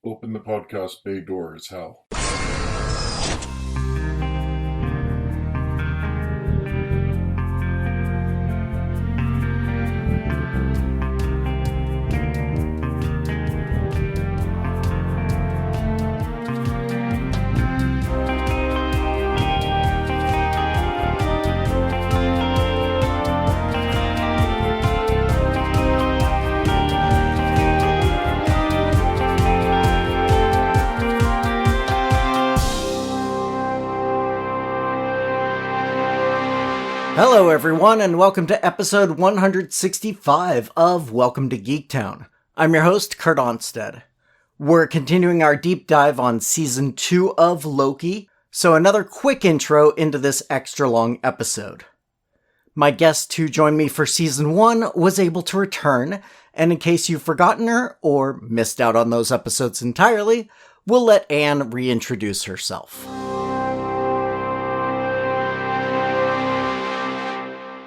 Open the podcast bay doors, Hal. Hello everyone, and welcome to episode 165 of Welcome to Geektown. I'm your host, Kurt Onstead. We're continuing our deep dive on season 2 of Loki, so another quick intro into this extra long episode. My guest who joined me for season 1 was able to return, and in case you've forgotten her or missed out on those episodes entirely, we'll let Anne reintroduce herself.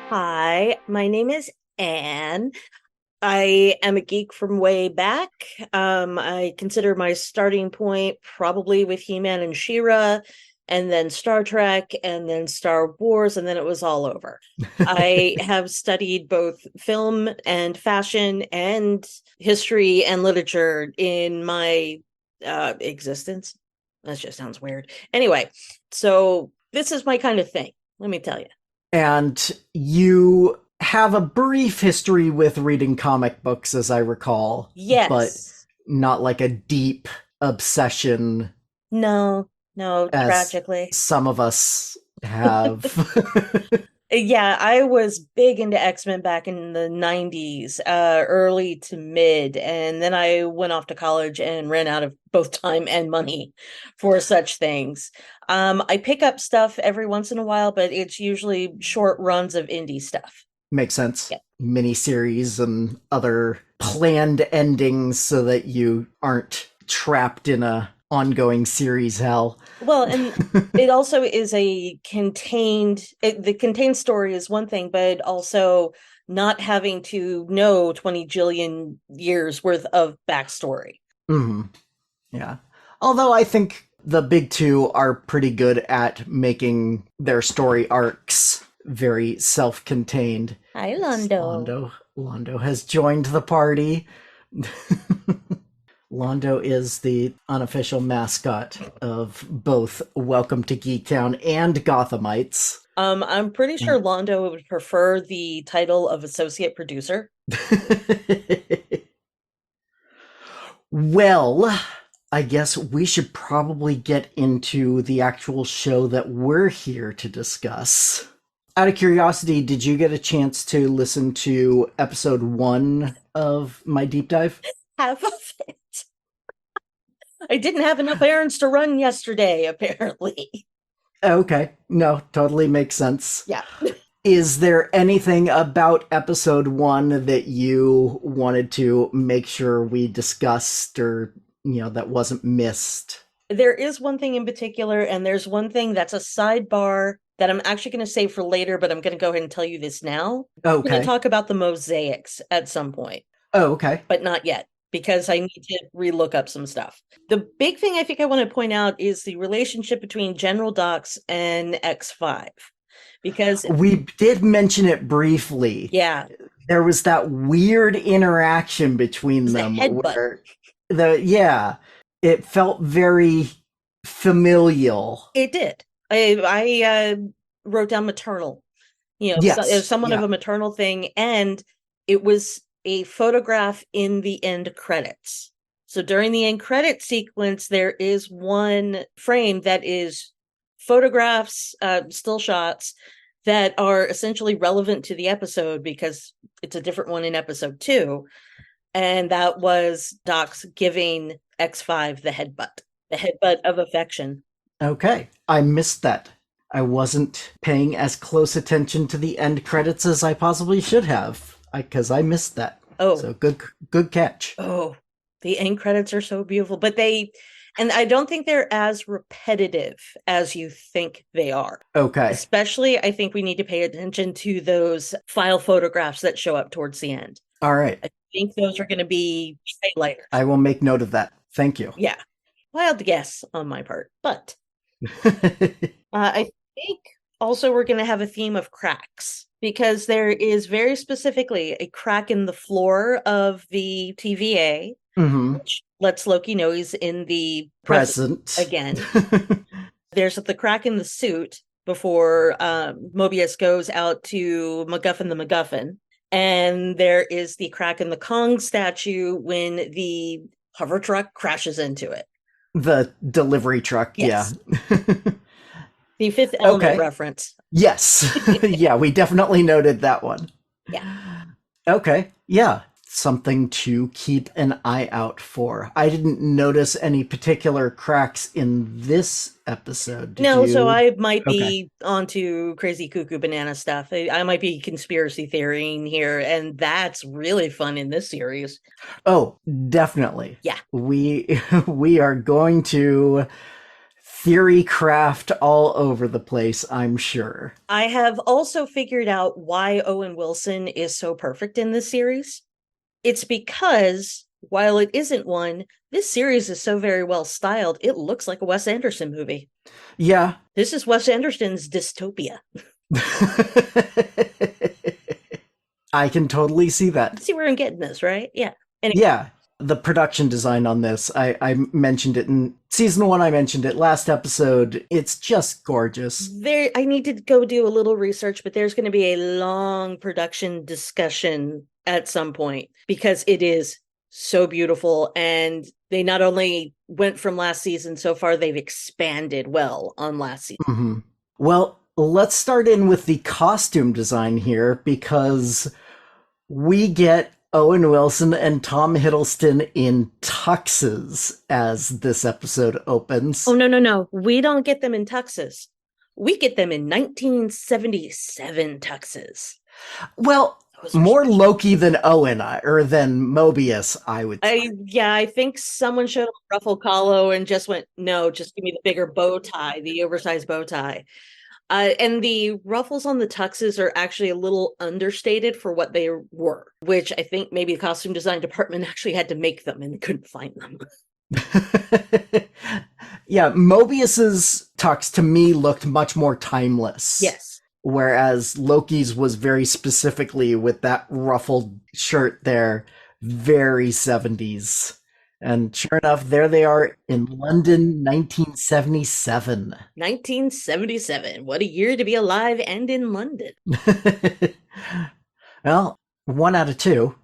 Hi, my name is Anne. I am a geek from way back. I consider my starting point probably with He-Man and She-Ra, and then Star Trek, and then Star Wars, and then it was all over. I have studied both film and fashion and history and literature in my existence. That just sounds weird. Anyway, so this is my kind of thing, let me tell you. And you have a brief history with reading comic books, as I recall. Yes. But not like a deep obsession. No, as tragically. some of us have. Yeah, I was big into X-Men back in the 90s, early to mid, and then I went off to college and ran out of both time and money for such things. I pick up stuff every once in a while, but it's usually short runs of indie stuff. Makes sense. Yeah. Miniseries and other planned endings so that you aren't trapped in a ongoing series hell. Well, and it also is the contained story is one thing, but also not having to know 20 jillion years worth of backstory. Mm-hmm. Yeah. Although I think the big two are pretty good at making their story arcs very self-contained. Hi, Londo. Londo has joined the party. Londo is the unofficial mascot of both Welcome to Geektown and Gothamites. I'm pretty sure Londo would prefer the title of associate producer. Well, I guess we should probably get into the actual show that we're here to discuss. Out of curiosity, did you get a chance to listen to episode 1 of my deep dive? Half of it. I didn't have enough errands to run yesterday, apparently. Okay. No, totally makes sense. Yeah. Is there anything about episode 1 that you wanted to make sure we discussed or, that wasn't missed? There is one thing in particular, and there's one thing that's a sidebar that I'm actually going to save for later, but I'm going to go ahead and tell you this now. Okay. I'm going to talk about the mosaics at some point. Oh, okay. But not yet, because I need to relook up some stuff. The big thing I think I want to point out is the relationship between General Dox and X5. Because we did mention it briefly. Yeah. There was that weird interaction between them where it felt very familial. It did. I wrote down maternal. Yes. It was somewhat of a maternal thing, and it was a photograph in the end credits. So during the end credit sequence, there is one frame that is photographs, still shots that are essentially relevant to the episode because it's a different one in episode 2. And that was Dox giving X5 the headbutt of affection. Okay. I missed that. I wasn't paying as close attention to the end credits as I possibly should have, because I missed that. Oh. So good catch. Oh, the end credits are so beautiful, but and I don't think they're as repetitive as you think they are. Okay. Especially, I think we need to pay attention to those file photographs that show up towards the end. All right. I think those are going to be highlighters. I will make note of that. Thank you. Yeah. Wild guess on my part. But I think also we're going to have a theme of cracks because there is very specifically a crack in the floor of the TVA, which lets Loki know he's in the present again. There's the crack in the suit before Mobius goes out to MacGuffin the MacGuffin. And there is the crack in the Kong statue when the hover truck crashes into it. The delivery truck, yes. Yeah. The Fifth Element reference. Yes. Yeah, we definitely noted that one. Yeah. Okay. Yeah. Something to keep an eye out for. I didn't notice any particular cracks in this episode. Did you? So I might be onto crazy cuckoo banana stuff. I might be conspiracy theorying here, and that's really fun in this series. Oh, definitely. Yeah. We are going to theory craft all over the place, I'm sure. I have also figured out why Owen Wilson is so perfect in this series. It's because, while it isn't one, this series is so very well styled, it looks like a Wes Anderson movie. Yeah. This is Wes Anderson's dystopia. I can totally see that. See where I'm getting this, right? Yeah. Anyway. Yeah. The production design on this, I mentioned it in season 1, I mentioned it last episode. It's just gorgeous. I need to go do a little research, but there's going to be a long production discussion at some point because it is so beautiful. And they not only went from last season so far, they've expanded well on last season. Mm-hmm. Well, let's start in with the costume design here because we get Owen Wilson and Tom Hiddleston in tuxes as this episode opens. Oh, no. We don't get them in tuxes. We get them in 1977 tuxes. Well, more Loki than Owen, or than Mobius, I would say. I think someone showed up Ruffle Collo and just went, no, just give me the bigger bow tie, the oversized bow tie. And the ruffles on the tuxes are actually a little understated for what they were, which I think maybe the costume design department actually had to make them and couldn't find them. Yeah, Mobius's tux to me looked much more timeless. Yes. Whereas Loki's was very specifically with that ruffled shirt there, very 70s. And sure enough, there they are in London, 1977. 1977. What a year to be alive and in London. Well, 1 out of 2.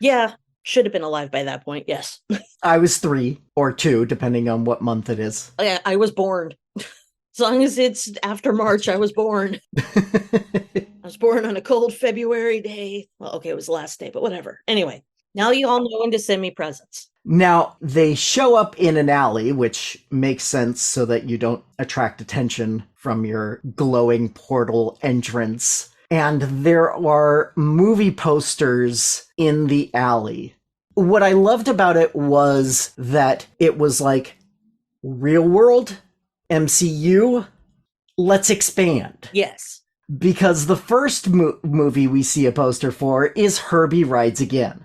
Yeah, should have been alive by that point, yes. I was 3 or 2, depending on what month it is. I was born. As long as it's after March, I was born. I was born on a cold February day. Well, okay, it was the last day, but whatever. Anyway, now you all know when to send me presents. Now, they show up in an alley, which makes sense so that you don't attract attention from your glowing portal entrance. And there are movie posters in the alley. What I loved about it was that it was like, real world, MCU, let's expand. Yes. Because the first movie we see a poster for is Herbie Rides Again.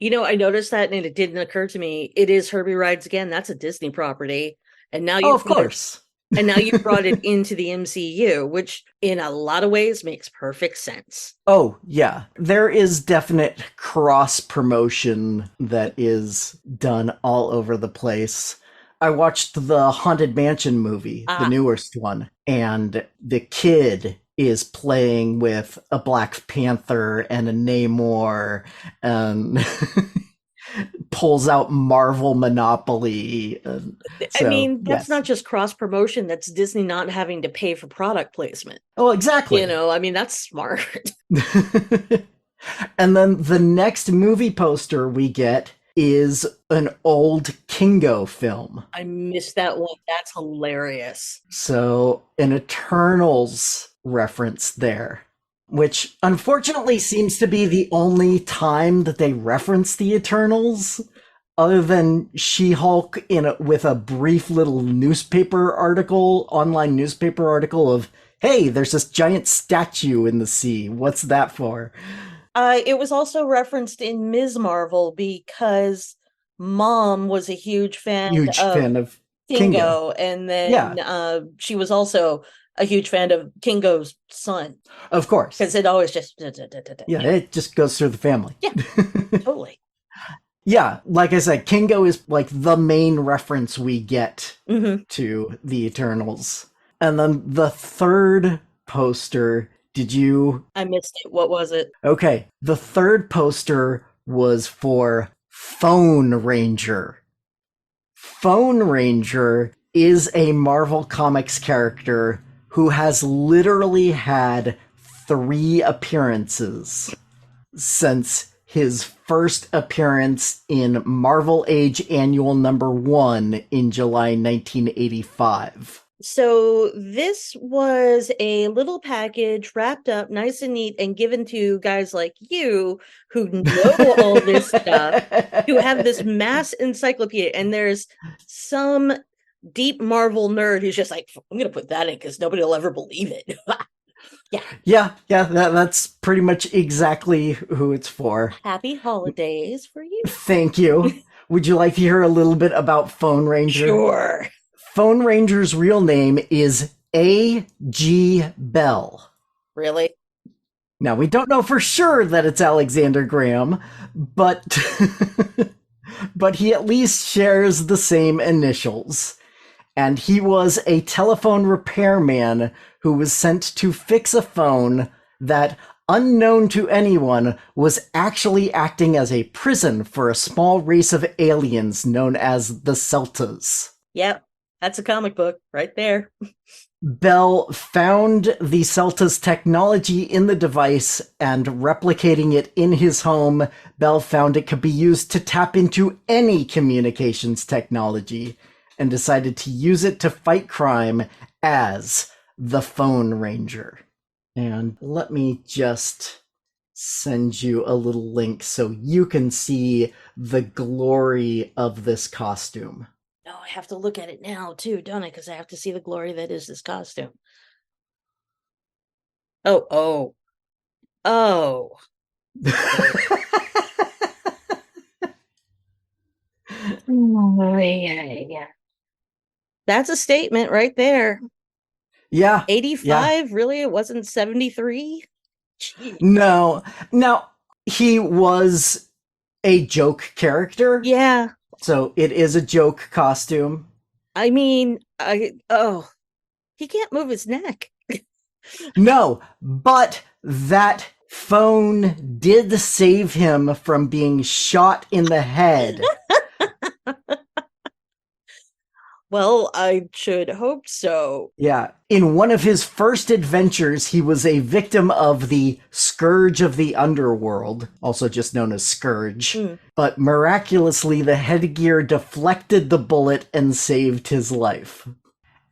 You know, I noticed that and it didn't occur to me. It is Herbie Rides Again. That's a Disney property. And now of course. And now you brought it into the MCU, which in a lot of ways makes perfect sense. Oh, yeah. There is definite cross promotion that is done all over the place. I watched the Haunted Mansion movie, the newest one, and the kid is playing with a Black Panther and a Namor and pulls out Marvel Monopoly. That's not just cross promotion. That's Disney not having to pay for product placement. Oh, exactly. That's smart. And then the next movie poster we get is an old Kingo film. I missed that one. That's hilarious. So an Eternals reference there, which unfortunately seems to be the only time that they reference the Eternals, other than She-Hulk with a brief little online newspaper article of, hey, there's this giant statue in the sea. What's that for? It was also referenced in Ms. Marvel because mom was a huge fan Huge of fan of Kingo. Kingo, and then Yeah, she was also a huge fan of Kingo's son of course. because it always just Yeah, it just goes through the family. yeah, totally. Yeah, like I said, Kingo is like the main reference we get Hmm. to the Eternals. And then the third poster, did you? I missed it. What was it? Okay, the third poster was for Phone Ranger. Phone Ranger is a Marvel Comics character who has literally had 3 appearances since his first appearance in Marvel Age Annual #1 in July 1985. So this was a little package wrapped up nice and neat and given to guys like you who know all this stuff, who have this mass encyclopedia, and there's some deep Marvel nerd who's just like, I'm gonna put that in because nobody will ever believe it. Yeah. Yeah, that's pretty much exactly who it's for. Happy holidays for you. Thank you. Would you like to hear a little bit about Phone Ranger? Sure. Phone Ranger's real name is A.G. Bell. Really? Now, we don't know for sure that it's Alexander Graham, but but he at least shares the same initials. And he was a telephone repairman who was sent to fix a phone that, unknown to anyone, was actually acting as a prison for a small race of aliens known as the Celtas. Yep. That's a comic book right there. Bell found the Celta's technology in the device, and replicating it in his home, Bell found it could be used to tap into any communications technology, and decided to use it to fight crime as the Phone Ranger. And let me just send you a little link so you can see the glory of this costume. No, I have to look at it now too, don't I? Because I have to see the glory that is this costume. Oh. Oh, yeah. That's a statement right there. Yeah. 85? Really? It wasn't 73? No. Now, he was a joke character. Yeah. So it is a joke costume. I mean, he can't move his neck. No, but that phone did save him from being shot in the head. Well, I should hope so. Yeah. In one of his first adventures, he was a victim of the Scourge of the Underworld, also just known as Scourge. But miraculously, the headgear deflected the bullet and saved his life.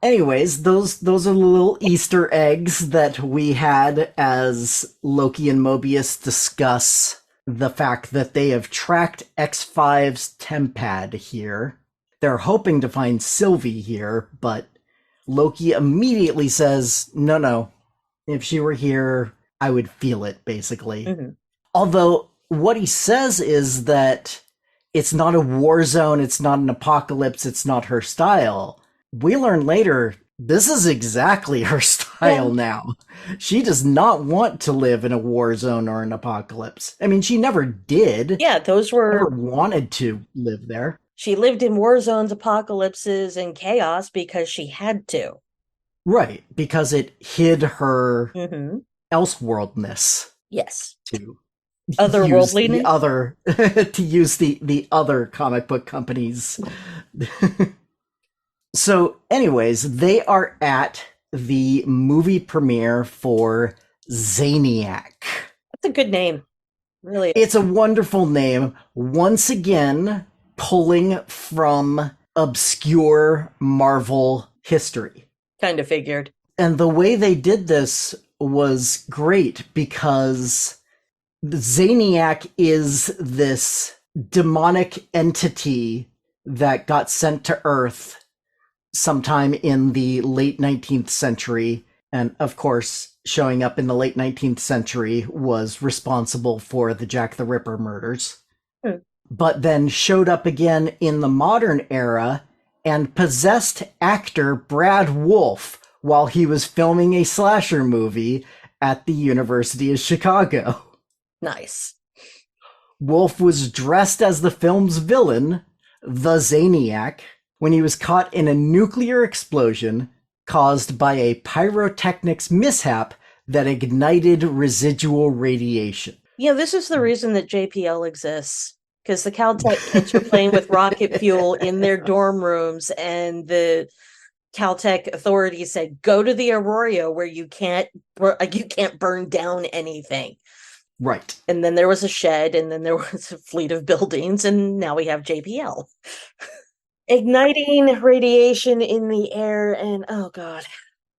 Anyways, those are the little Easter eggs that we had as Loki and Mobius discuss the fact that they have tracked X5's Tempad here. They're hoping to find Sylvie here, but Loki immediately says, no, if she were here, I would feel it, basically. Mm-hmm. Although, what he says is that it's not a war zone, it's not an apocalypse, it's not her style. We learn later, this is exactly her style now. She does not want to live in a war zone or an apocalypse. I mean, she never did. Yeah, those were... Never wanted to live there. She lived in war zones, apocalypses, and chaos because she had to. Right, because it hid her Mm-hmm. elseworldness. Yes. To Otherworldliness? to use the other comic book companies. So, anyways, they are at the movie premiere for Zaniac. That's a good name. Really. It's a wonderful name. Once again, pulling from obscure Marvel history. Kind of figured. And the way they did this was great because Zaniac is this demonic entity that got sent to Earth sometime in the late 19th century. And of course, showing up in the late 19th century was responsible for the Jack the Ripper murders. but then showed up again in the modern era and possessed actor Brad Wolfe while he was filming a slasher movie at the University of Chicago. Nice. Wolfe was dressed as the film's villain, the Zaniac, when he was caught in a nuclear explosion caused by a pyrotechnics mishap that ignited residual radiation. Yeah, this is the reason that JPL exists. Because the Caltech kids were playing with rocket fuel in their dorm rooms, and the Caltech authorities said, "Go to the Arroyo where you can't burn down anything." Right. And then there was a shed, and then there was a fleet of buildings, and now we have JPL. Igniting radiation in the air, and oh god.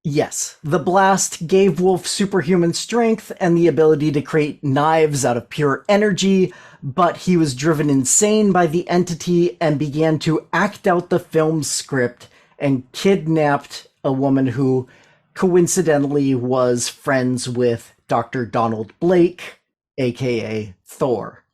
Yes, the blast gave Wolfe superhuman strength and the ability to create knives out of pure energy, but he was driven insane by the entity and began to act out the film's script and kidnapped a woman who coincidentally was friends with Dr. Donald Blake, aka Thor.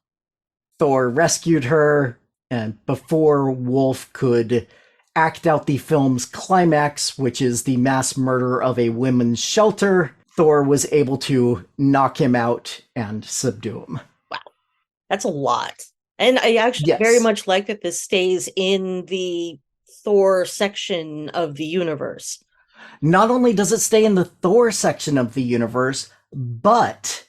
Thor rescued her, and before Wolfe could act out the film's climax, which is the mass murder of a women's shelter, Thor was able to knock him out and subdue him. Wow. That's a lot. And I actually very much like that this stays in the Thor section of the universe. Not only does it stay in the Thor section of the universe, but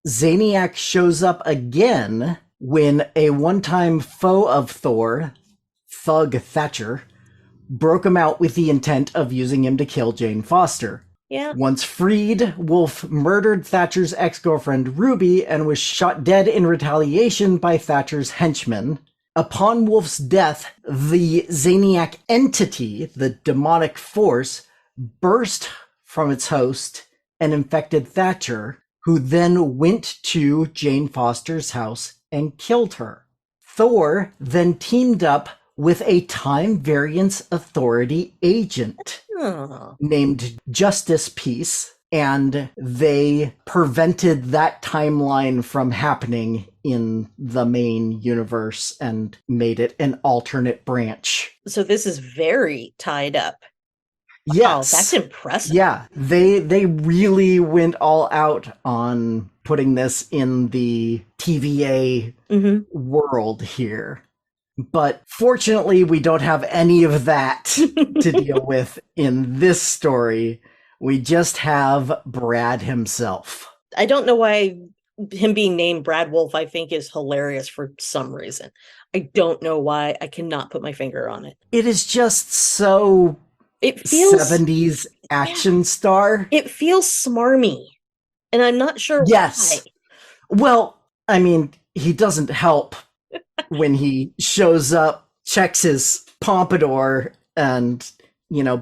Zaniac shows up again when a one-time foe of Thor, Thug Thatcher, broke him out with the intent of using him to kill Jane Foster. Yeah. Once freed, Wolfe murdered Thatcher's ex-girlfriend Ruby and was shot dead in retaliation by Thatcher's henchmen. Upon Wolfe's death, the Zaniac entity, the demonic force, burst from its host and infected Thatcher, who then went to Jane Foster's house and killed her. Thor then teamed up with a Time Variance Authority agent named Justice Peace, and they prevented that timeline from happening in the main universe and made it an alternate branch. So this is very tied up. Yes. Wow, that's impressive. Yeah, they really went all out on putting this in the TVA world here. But fortunately, we don't have any of that to deal with in this story. We just have Brad himself. I don't know why him being named Brad Wolfe, I think, is hilarious for some reason. I don't know why. I cannot put my finger on it. It is just so it feels 70s action star. It feels smarmy. And I'm not sure why. Well, I mean, he doesn't help when he shows up, checks his pompadour, and,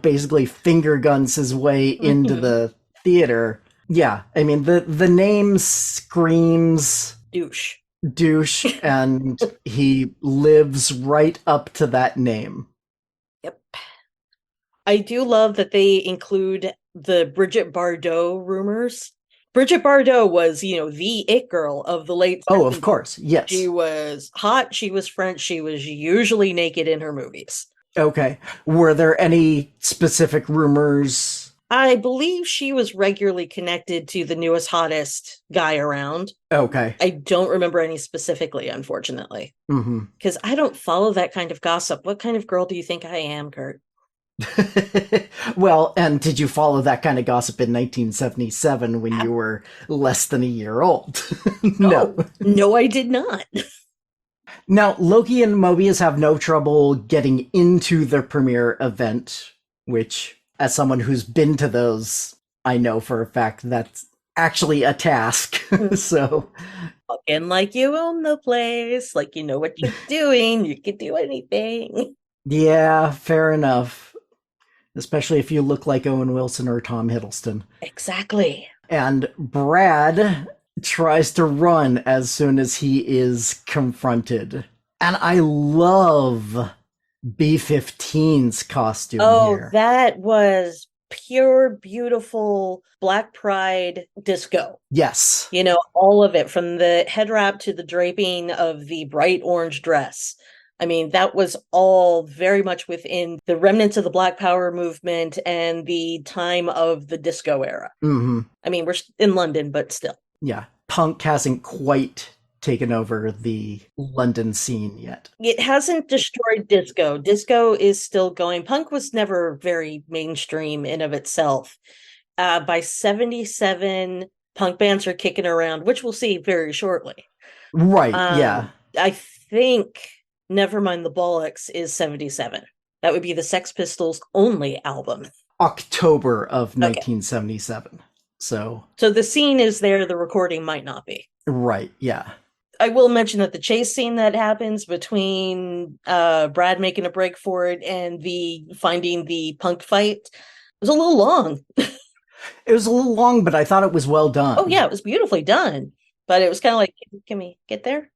basically finger guns his way into the theater. Yeah, I mean, the name screams douche, and he lives right up to that name. Yep. I do love that they include the Bridget Bardot rumors. Bridget Bardot was, the it girl of the late 70s. Oh, of course, yes. She was hot, she was French, she was usually naked in her movies. Okay. Were there any specific rumors? I believe she was regularly connected to the newest, hottest guy around. Okay. I don't remember any specifically, unfortunately. Because I don't follow that kind of gossip. What kind of girl do you think I am, Kurt? Well, and did you follow that kind of gossip in 1977 when you were less than a year old? No, I did not. Now, Loki and Mobius have no trouble getting into their premiere event, which, as someone who's been to those, I know for a fact that's actually a task. So, and like you own the place, like you know what you're doing, you can do anything. Yeah, fair enough. Especially if you look like Owen Wilson or Tom Hiddleston. Exactly. And Brad tries to run as soon as he is confronted. And I love B-15's costume here. Oh, that was pure, beautiful Black Pride disco. Yes. You know, all of it, from the head wrap to the draping of the bright orange dress. I mean, that was all very much within the remnants of the Black Power movement and the time of the disco era. Mm-hmm. I mean, we're in London, but still. Yeah. Punk hasn't quite taken over the London scene yet. It hasn't destroyed disco. Disco is still going. Punk was never very mainstream in of itself. By 77, punk bands are kicking around, which we'll see very shortly. Right, yeah. I think Nevermind the Bollocks is 77. That would be the Sex Pistols' only album. October of 1977. So the scene is there, the recording might not be. Right, yeah. I will mention that the chase scene that happens between Brad making a break for it and the finding the punk fight was a little long. It was a little long, but I thought it was well done. Oh yeah, it was beautifully done. But it was kind of like, can we get there?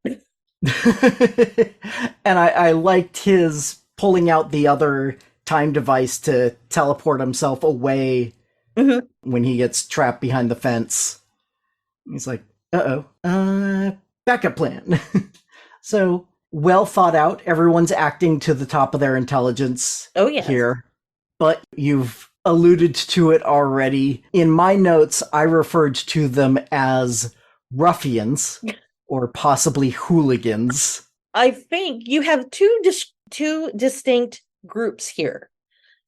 And I liked his pulling out the other time device to teleport himself away when he gets trapped behind the fence. He's like, backup plan. So, well thought out. Everyone's acting to the top of their intelligence here. But you've alluded to it already. In my notes, I referred to them as ruffians or possibly hooligans. I think you have two distinct groups here.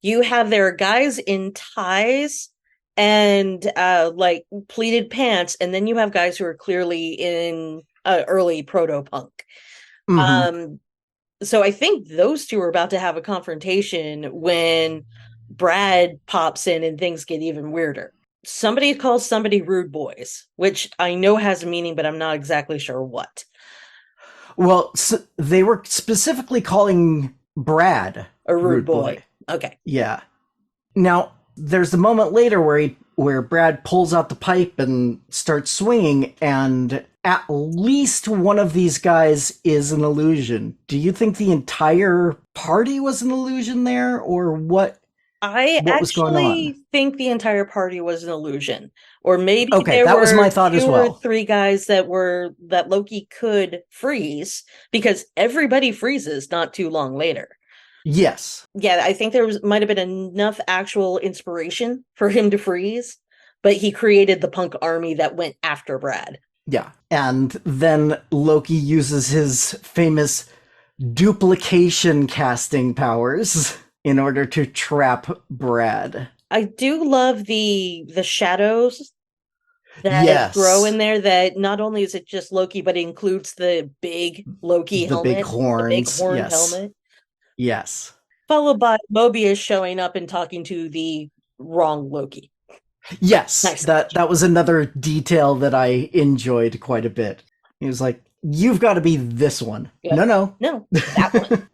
You have their guys in ties and like pleated pants, and then you have guys who are clearly in early proto-punk. So I think those two are about to have a confrontation when Brad pops in and things get even weirder. Somebody calls somebody rude boys, which I know has a meaning, but I'm not exactly sure what. Well, so they were specifically calling Brad a rude boy. Okay. Yeah. Now, there's a moment later where Brad pulls out the pipe and starts swinging, and at least one of these guys is an illusion. Do you think the entire party was an illusion there, or what? I actually think the entire party was an illusion, or maybe that was my thought as well. 3 guys that Loki could freeze, because everybody freezes not too long later. Yes. Yeah, I think might have been enough actual inspiration for him to freeze, but he created the punk army that went after Brad. Yeah, and then Loki uses his famous duplication casting powers in order to trap Brad. I do love the shadows that grow in there, that not only is it just Loki, but it includes the big Loki helmet. The big horns. The big horn helmet. Yes. Followed by Mobius showing up and talking to the wrong Loki. Yes. Nice. That was another detail that I enjoyed quite a bit. He was like, you've got to be this one. Yep. No, that one.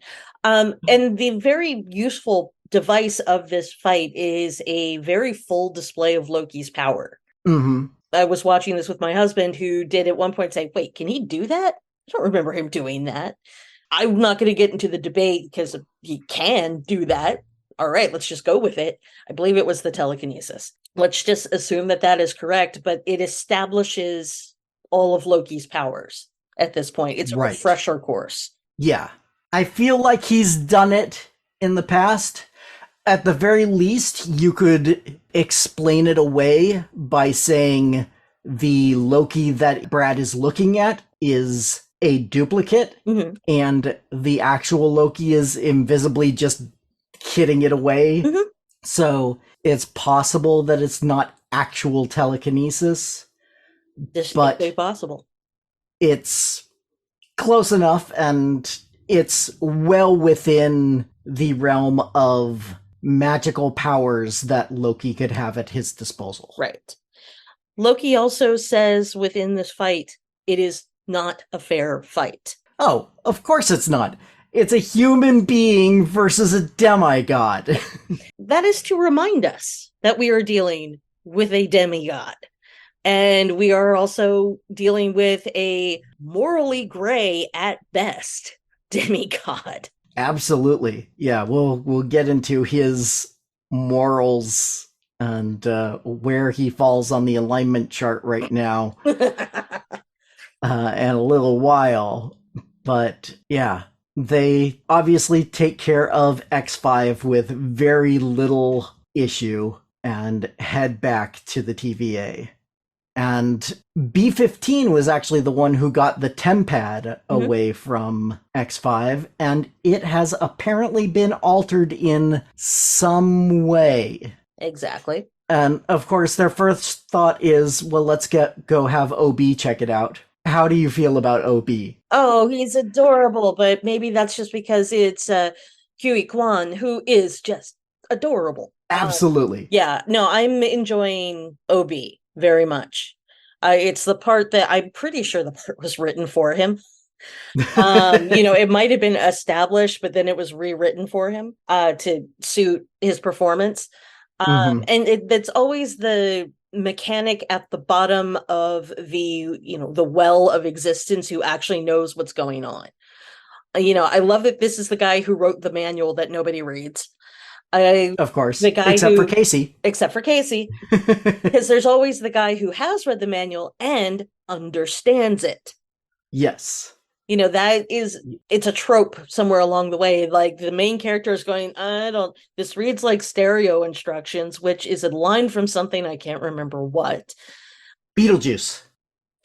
And the very useful device of this fight is a very full display of Loki's power. I was watching this with my husband, who did at one point say, wait, can he do that? I don't remember him doing that. I'm not going to get into the debate because he can do that. All right, let's just go with it. I believe it was the telekinesis. Let's just assume that is correct, but it establishes all of Loki's powers at this point. It's a refresher course. Yeah. I feel like he's done it in the past. At the very least, you could explain it away by saying the Loki that Brad is looking at is a duplicate, and the actual Loki is invisibly just kidding it away. So it's possible that it's not actual telekinesis. Distinctly possible. It's close enough, and it's well within the realm of magical powers that Loki could have at his disposal. Right. Loki also says within this fight, it is not a fair fight. Oh, of course it's not. It's a human being versus a demigod. That is to remind us that we are dealing with a demigod. And we are also dealing with a morally gray at best demigod. Absolutely. Yeah, we'll get into his morals and where he falls on the alignment chart right now in a little while. But yeah, they obviously take care of X5 with very little issue and head back to the TVA. And B-15 was actually the one who got the TemPad away from X5, and it has apparently been altered in some way. Exactly. And of course, their first thought is, well, let's go have OB check it out. How do you feel about OB? Oh, he's adorable, but maybe that's just because it's Huey Kwan, who is just adorable. Absolutely. Yeah, no, I'm enjoying OB very much. It's the part that I'm pretty sure the part was written for him. It might have been established, but then it was rewritten for him to suit his performance. And it's always the mechanic at the bottom of the well of existence who actually knows what's going on. I love that this is the guy who wrote the manual that nobody reads. Of course, the guy except for Casey, because there's always the guy who has read the manual and understands it. Yes. It's a trope somewhere along the way. Like the main character is going, this reads like stereo instructions, which is a line from something I can't remember what. Beetlejuice.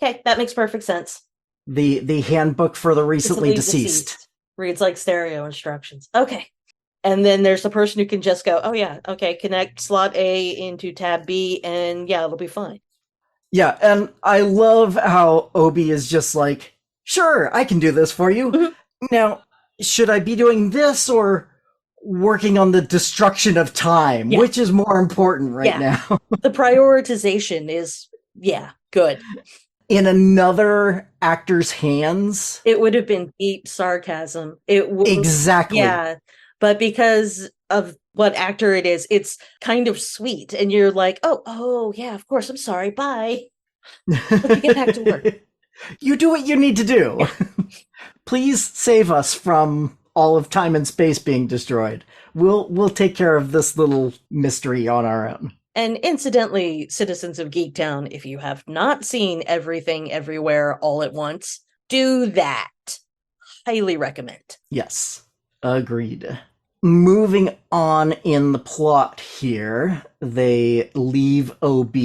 Okay, that makes perfect sense. The handbook for the recently deceased reads like stereo instructions. Okay. And then there's the person who can just go, oh yeah, okay, connect slot A into tab B, and yeah, it'll be fine. Yeah, and I love how Obi is just like, sure, I can do this for you. Mm-hmm. Now, should I be doing this or working on the destruction of time? Yeah. Which is more important right now? The prioritization is, good. In another actor's hands, it would have been deep sarcasm. Exactly. Yeah. But because of what actor it is, it's kind of sweet. And you're like, oh, yeah, of course. I'm sorry. Bye. Let me get back to work. You do what you need to do. Yeah. Please save us from all of time and space being destroyed. We'll take care of this little mystery on our own. And incidentally, citizens of Geektown, if you have not seen Everything Everywhere All at Once, do that. Highly recommend. Yes. Agreed. Moving on in the plot here, they leave OB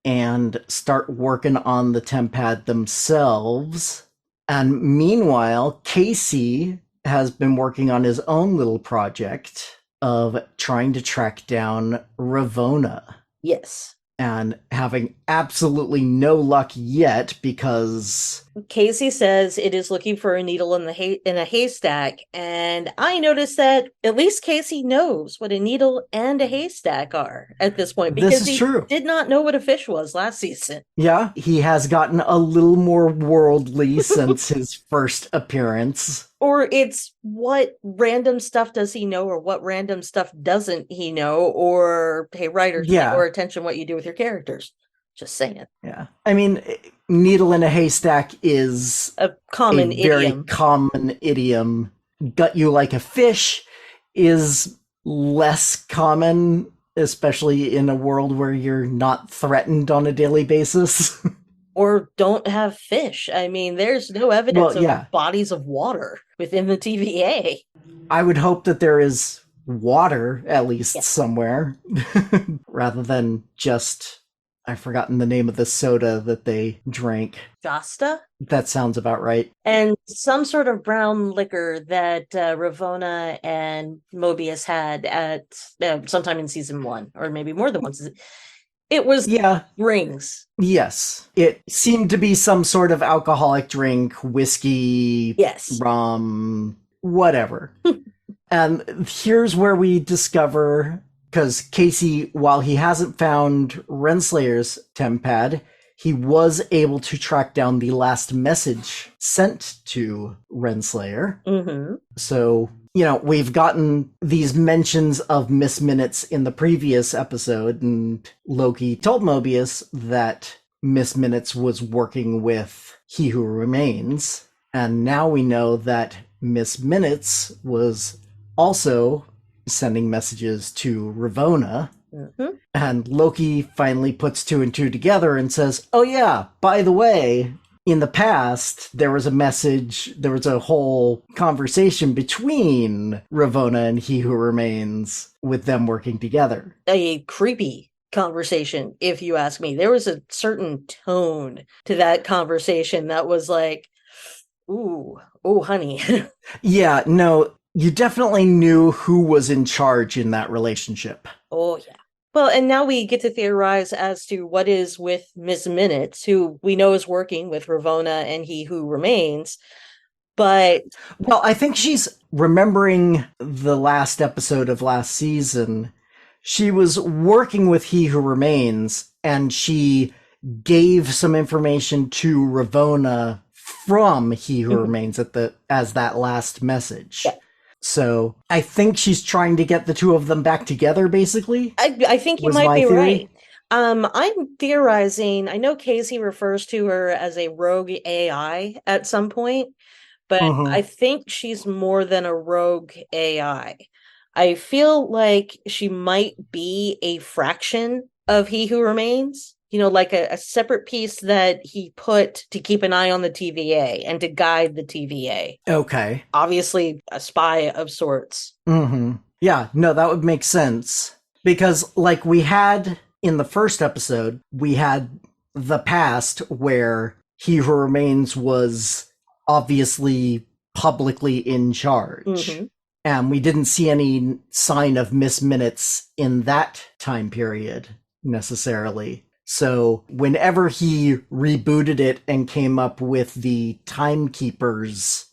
and start working on the TemPad themselves. And meanwhile, Casey has been working on his own little project of trying to track down Ravonna. Yes. And having absolutely no luck yet because Casey says it is looking for a needle in a haystack, and I noticed that at least Casey knows what a needle and a haystack are at this point, because this is true. Did not know what a fish was last season. Yeah, he has gotten a little more worldly since his first appearance. Or it's what random stuff does he know, or what random stuff doesn't he know, or hey, writers, pay more attention what you do with your characters. Just saying. Yeah. I mean, needle in a haystack is a common idiom. Very common idiom. Gut you like a fish is less common, especially in a world where you're not threatened on a daily basis. Or don't have fish. I mean, there's no evidence of bodies of water within the TVA. I would hope that there is water, at least somewhere, rather than just, I've forgotten the name of the soda that they drank. Shasta? That sounds about right. And some sort of brown liquor that Ravonna and Mobius had at sometime in season 1, or maybe more than once. It was rings. Yes. It seemed to be some sort of alcoholic drink, whiskey, rum, whatever. And here's where we discover, because Casey, while he hasn't found Renslayer's TemPad, he was able to track down the last message sent to Renslayer. Mm-hmm. So, we've gotten these mentions of Miss Minutes in the previous episode, and Loki told Mobius that Miss Minutes was working with He Who Remains, and now we know that Miss Minutes was also sending messages to Ravonna. Mm-hmm. And Loki finally puts two and two together and says, oh yeah, by the way, in the past, there was a whole conversation between Ravonna and He Who Remains with them working together. A creepy conversation, if you ask me. There was a certain tone to that conversation that was like, ooh, oh, honey. Yeah, no, you definitely knew who was in charge in that relationship. Oh, yeah. Well, and now we get to theorize as to what is with Miss Minutes, who we know is working with Ravonna and He Who Remains. But well, I think she's remembering the last episode of last season. She was working with He Who Remains, and she gave some information to Ravonna from He Who Remains as that last message. Yeah. So I think she's trying to get the two of them back together, basically. I think you might be right. I'm theorizing, I know Casey refers to her as a rogue AI at some point, but I think she's more than a rogue AI. I feel like she might be a fraction of He Who Remains, like a separate piece that he put to keep an eye on the TVA and to guide the TVA. Okay. Obviously, a spy of sorts. Yeah, no, that would make sense. Because, like we had in the first episode, we had the past where He Who Remains was obviously publicly in charge. And we didn't see any sign of Miss Minutes in that time period necessarily. So whenever he rebooted it and came up with the timekeepers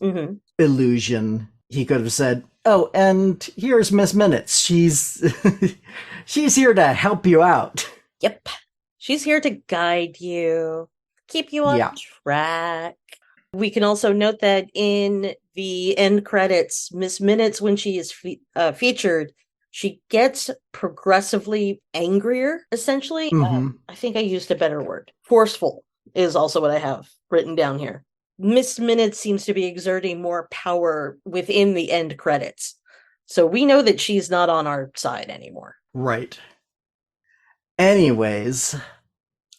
illusion, he could have said, oh, and here's Miss Minutes. She's she's here to help you out. Yep. She's here to guide you, keep you on track. We can also note that in the end credits, Miss Minutes, when she is featured, she gets progressively angrier, essentially. I think I used a better word. Forceful is also what I have written down here. Miss Minutes seems to be exerting more power within the end credits. So we know that she's not on our side anymore. Right. Anyways,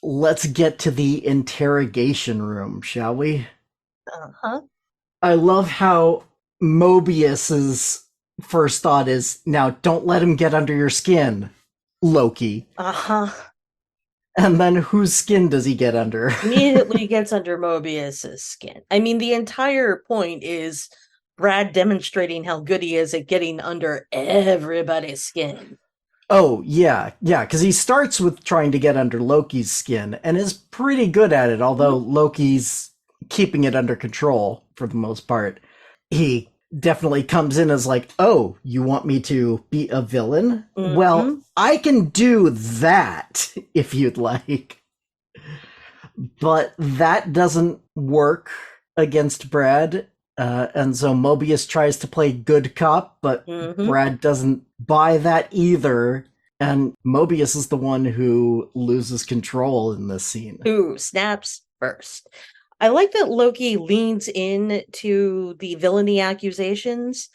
let's get to the interrogation room, shall we? I love how Mobius's first thought is, now don't let him get under your skin, Loki. And then whose skin does he get under? Immediately gets under Mobius's skin. I mean, the entire point is Brad demonstrating how good he is at getting under everybody's skin. Oh, yeah, because he starts with trying to get under Loki's skin and is pretty good at it, although Loki's keeping it under control for the most part. He definitely comes in as like, oh, you want me to be a villain? Well, I can do that if you'd like. But that doesn't work against Brad. And so Mobius tries to play good cop, but Brad doesn't buy that either. And Mobius is the one who loses control in this scene. Who snaps first. I like that Loki leans in to the villainy accusations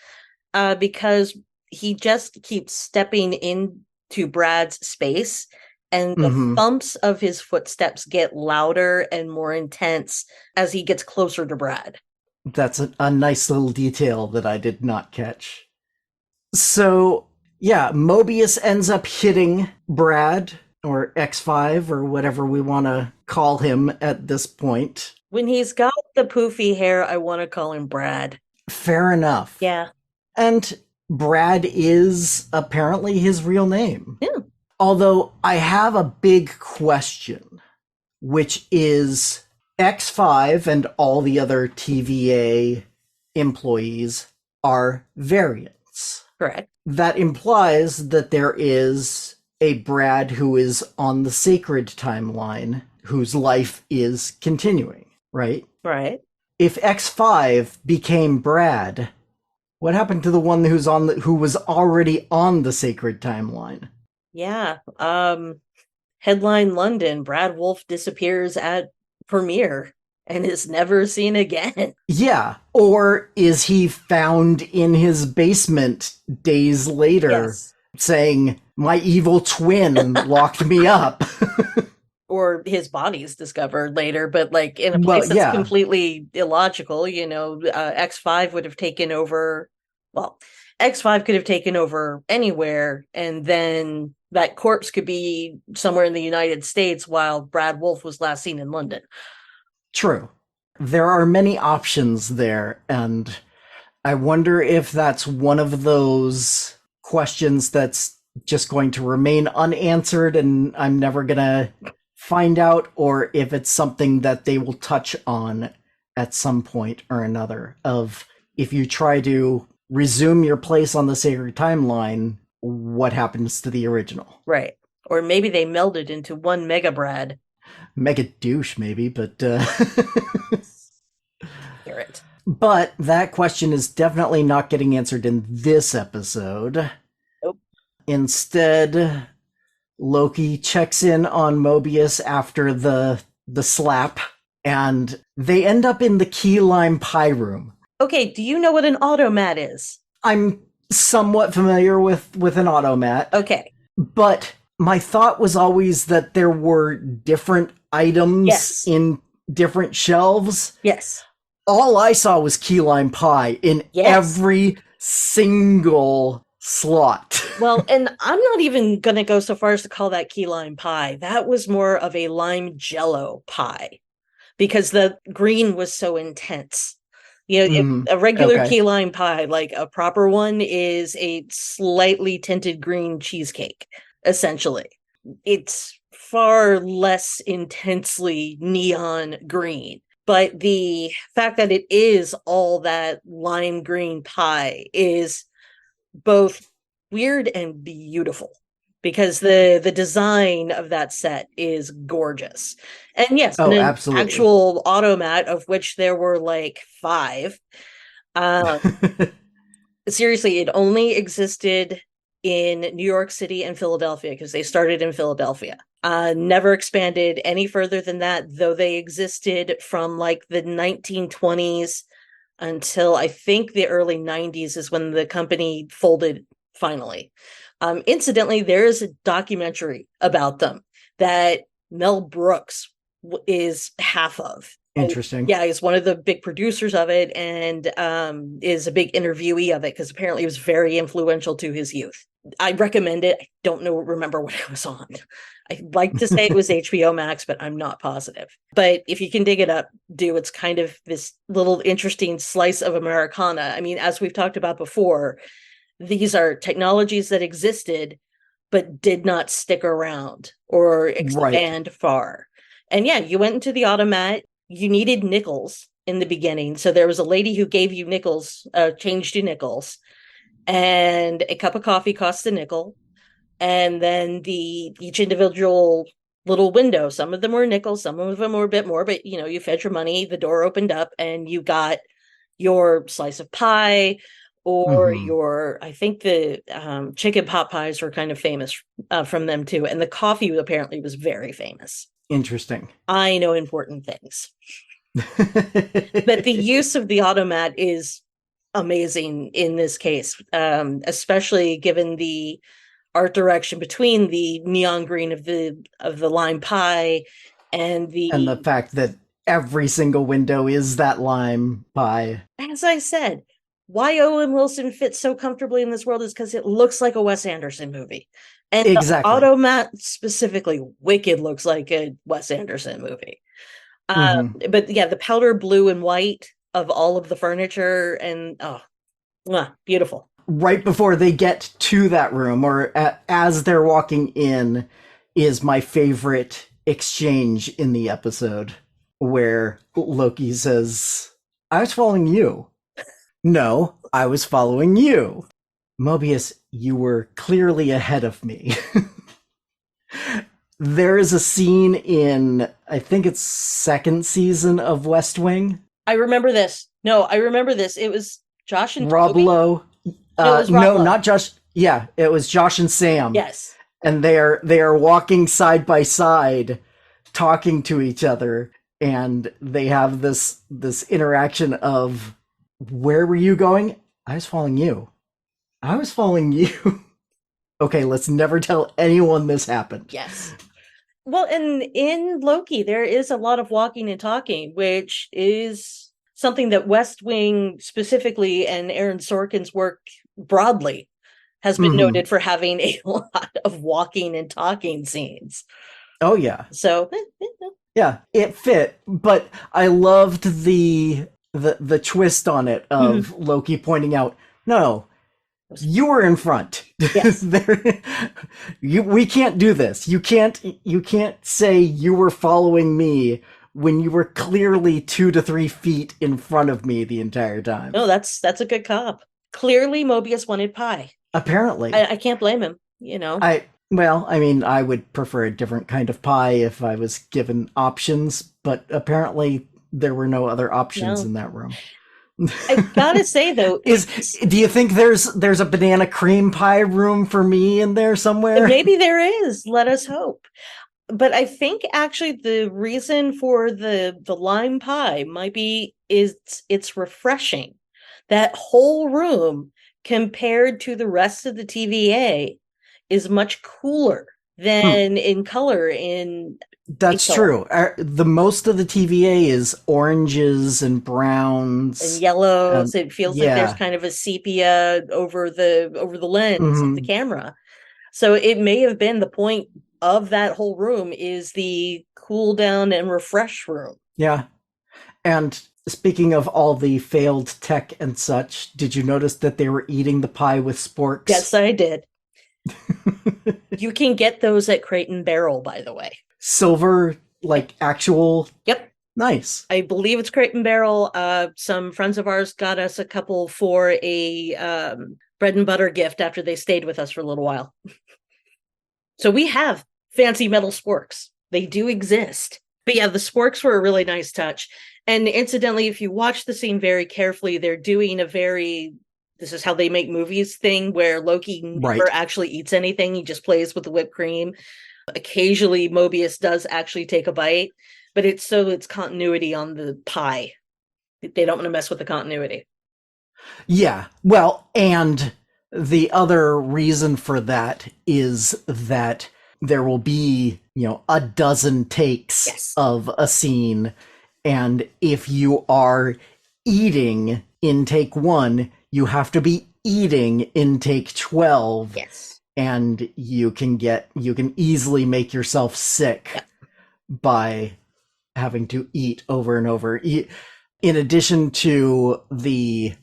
because he just keeps stepping into Brad's space, and the thumps of his footsteps get louder and more intense as he gets closer to Brad. That's a nice little detail that I did not catch. So, yeah, Mobius ends up hitting Brad, or X5, or whatever we want to call him at this point. When he's got the poofy hair, I want to call him Brad. Fair enough. Yeah. And Brad is apparently his real name. Yeah. Although I have a big question, which is X5 and all the other TVA employees are variants. Correct. That implies that there is a Brad who is on the sacred timeline, whose life is continuing, right? Right. If X5 became Brad, what happened to the one who was already on the sacred timeline? Yeah. Headline London, Brad Wolf disappears at premiere and is never seen again. Yeah. Or is he found in his basement days later saying, My evil twin locked me up. Or his body's discovered later, but like in a Well, place that's yeah. completely illogical. X5 would have taken over. Well, X5 could have taken over anywhere, and then that corpse could be somewhere in the United States while Brad Wolfe was last seen in London. True. There are many options there, and I wonder if that's one of those questions that's just going to remain unanswered and I'm never gonna find out, or if it's something that they will touch on at some point or another, of if you try to resume your place on the sacred timeline, what happens to the original? Right. Or maybe they melded into one Mega Brad. Mega douche, maybe, but Hear it. but that question is definitely not getting answered in this episode. Nope. Instead, Loki checks in on Mobius after the slap, and they end up in the key lime pie room. Okay, do you know what an automat is? I'm somewhat familiar with an automat. Okay. But my thought was always that there were different items Yes. in different shelves. Yes. All I saw was key lime pie in every single slot. Well, and I'm not even going to go so far as to call that key lime pie. That was more of a lime jello pie because the green was so intense. If a regular key lime pie, like a proper one, is a slightly tinted green cheesecake, essentially. It's far less intensely neon green. But the fact that it is all that lime green pie is both weird and beautiful, because the design of that set is gorgeous. And yes, absolutely. Actual automat, of which there were like 5. Seriously, it only existed in New York City and Philadelphia because they started in Philadelphia. Never expanded any further than that, though they existed from like the 1920s until I think the early 90s is when the company folded finally. Incidentally, there is a documentary about them that Mel Brooks is half of. Interesting. Yeah, he's one of the big producers of it, and is a big interviewee of it because apparently it was very influential to his youth. I recommend it. I don't remember what it was on. I'd like to say it was HBO Max, but I'm not positive. But if you can dig it up, do. It's kind of this little interesting slice of Americana. I mean, as we've talked about before, these are technologies that existed but did not stick around or expand far. And yeah, you went into the automat. You needed nickels in the beginning. So there was a lady who gave you nickels, changed you nickels. And a cup of coffee cost a nickel. And then each individual little window, some of them were nickels, some of them were a bit more, but you fed your money, the door opened up, and you got your slice of pie, or I think the chicken pot pies were kind of famous from them too. And the coffee apparently was very famous. Interesting. I know important things. But the use of the automat is amazing in this case, especially given the art direction between the neon green of the lime pie and the fact that every single window is that lime pie. As I said, why Owen Wilson fits so comfortably in this world is because it looks like a Wes Anderson movie. And exactly. The automat specifically, Wicked looks like a Wes Anderson movie. But yeah, the powder blue and white of all of the furniture, and beautiful. Right before they get to that room, or as they're walking in, is my favorite exchange in the episode, where Loki says, "I was following you." "No, I was following you." "Mobius, you were clearly ahead of me." There is a scene in, I think it's 2nd season of West Wing. I remember this. No, I remember this. It was Josh and Rob Toby? Lowe. No, not Josh. Yeah, it was Josh and Sam. Yes. And they are walking side by side, talking to each other, and they have this interaction of, "Where were you going?" "I was following you." "I was following you." Okay, let's never tell anyone this happened. Yes. Well, and in Loki, there is a lot of walking and talking, which is something that West Wing specifically and Aaron Sorkin's work broadly has been noted for having a lot of walking and talking scenes. Oh, yeah. So, yeah, it fit, but I loved the twist on it of Loki pointing out, no, you were in front. Yes. We can't do this. You can't say you were following me when you were clearly 2 to 3 feet in front of me the entire time. No, that's a good cop. Clearly, Mobius wanted pie. Apparently. I can't blame him, you know. Well, I mean, I would prefer a different kind of pie if I was given options, but apparently there were no other options in that room. I gotta say though, do you think there's a banana cream pie room for me in there somewhere? Maybe there is. Let us hope. But I think actually the reason for the lime pie might be it's refreshing. That whole room compared to the rest of the TVA is much cooler than in color in That's true. The most of the TVA is oranges and browns and yellows. It feels like there's kind of a sepia over the lens of the camera. So it may have been the point of that whole room is the cool down and refresh room. Yeah. And speaking of all the failed tech and such, did you notice that they were eating the pie with sporks? Yes, I did. You can get those at Crate and Barrel, by the way. Silver, like actual? Yep. Nice. I believe it's Crate and Barrel. Some friends of ours got us a couple for a bread and butter gift after they stayed with us for a little while. So we have fancy metal sporks. They do exist. But yeah, the sporks were a really nice touch. And incidentally, if you watch the scene very carefully, they're doing a very, this is how they make movies thing, where Loki never actually eats anything. He just plays with the whipped cream. Occasionally, Mobius does actually take a bite, but it's continuity on the pie. They don't want to mess with the continuity. Yeah. Well, and the other reason for that is that there will be, a dozen takes of a scene. And if you are eating in take 1, you have to be eating in take 12. Yes. And you can easily make yourself sick by having to eat over and over. In addition to the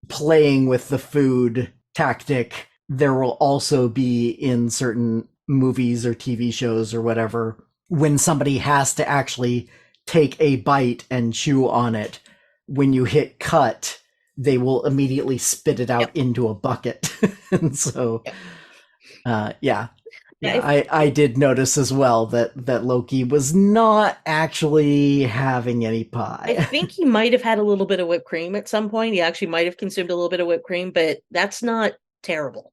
playing with the food tactic, there will also be in certain movies or TV shows or whatever, when somebody has to actually take a bite and chew on it, when you hit cut, they will immediately spit it out into a bucket. And so, I did notice as well that Loki was not actually having any pie. I think he might have had a little bit of whipped cream at some point. He actually might have consumed a little bit of whipped cream, but that's not terrible.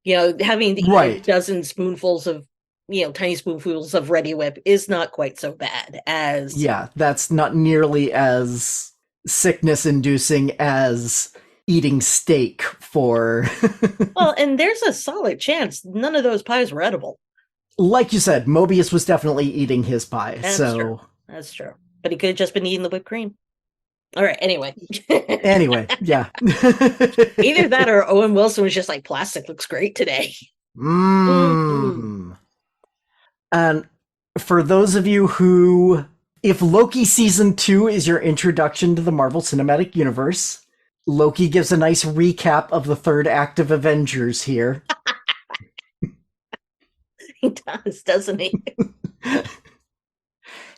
Having a dozen spoonfuls of, tiny spoonfuls of Ready Whip is not quite so bad as... Yeah, that's not nearly as sickness-inducing as eating steak for... Well, and there's a solid chance none of those pies were edible. Like you said, Mobius was definitely eating his pie. True. That's true. But he could have just been eating the whipped cream. All right, anyway. Anyway, yeah. Either that or Owen Wilson was just like, plastic looks great today. And for those of you who... If Loki Season 2 is your introduction to the Marvel Cinematic Universe, Loki gives a nice recap of the third act of Avengers here. He does, doesn't he?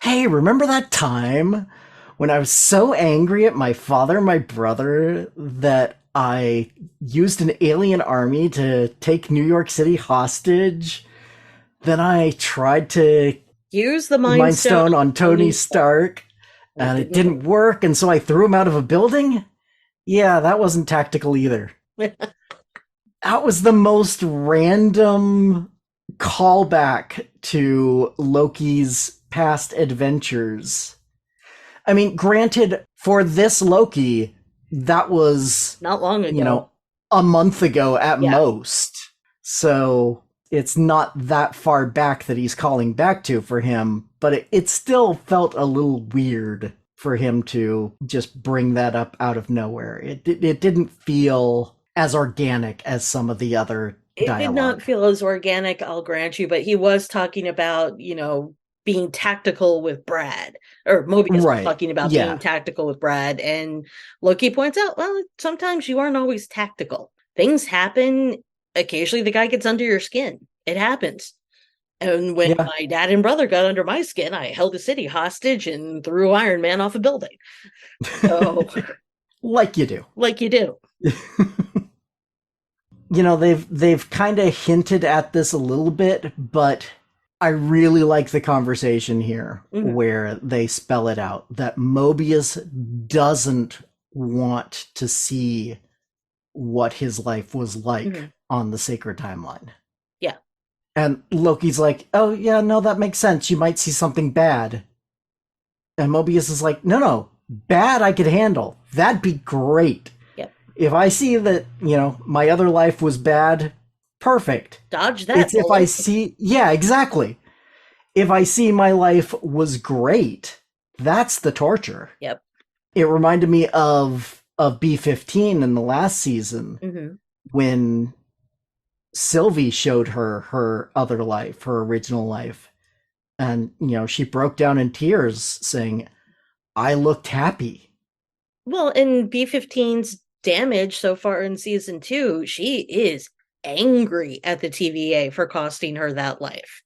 Hey, remember that time when I was so angry at my father and my brother that I used an alien army to take New York City hostage? Then I tried to use the Mind Stone on Tony Stark, and it didn't work, and so I threw him out of a building? Yeah, that wasn't tactical either. That was the most random callback to Loki's past adventures. I mean, granted, for this Loki, that was... not long ago. A month ago at most. So it's not that far back that he's calling back to for him, but it still felt a little weird for him to just bring that up out of nowhere. It didn't feel as organic as some of the other It did not dialogue. feel as organic, I'll grant you, but he was talking about, being tactical with Brad, or Mobius was Right. talking about Yeah. being tactical with Brad. And Loki points out, well, sometimes you aren't always tactical. Things happen. Occasionally the guy gets under your skin. It happens. And when Yeah. my dad and brother got under my skin, I held a city hostage and threw Iron Man off a building. So, Like you do. like you do. They've kind of hinted at this a little bit, but I really like the conversation here where they spell it out that Mobius doesn't want to see what his life was like on the sacred timeline. Yeah. And Loki's like, oh yeah, no, that makes sense. You might see something bad. And Mobius is like, no, bad I could handle. That'd be great. If I see that, my other life was bad, perfect. Dodge that. It's if I see, yeah, exactly. If I see my life was great, that's the torture. Yep. It reminded me of B-15 in the last season when Sylvie showed her other life, her original life. And, she broke down in tears saying, I looked happy. Well, in B-15's damage so far in season 2, she is angry at the TVA for costing her that life.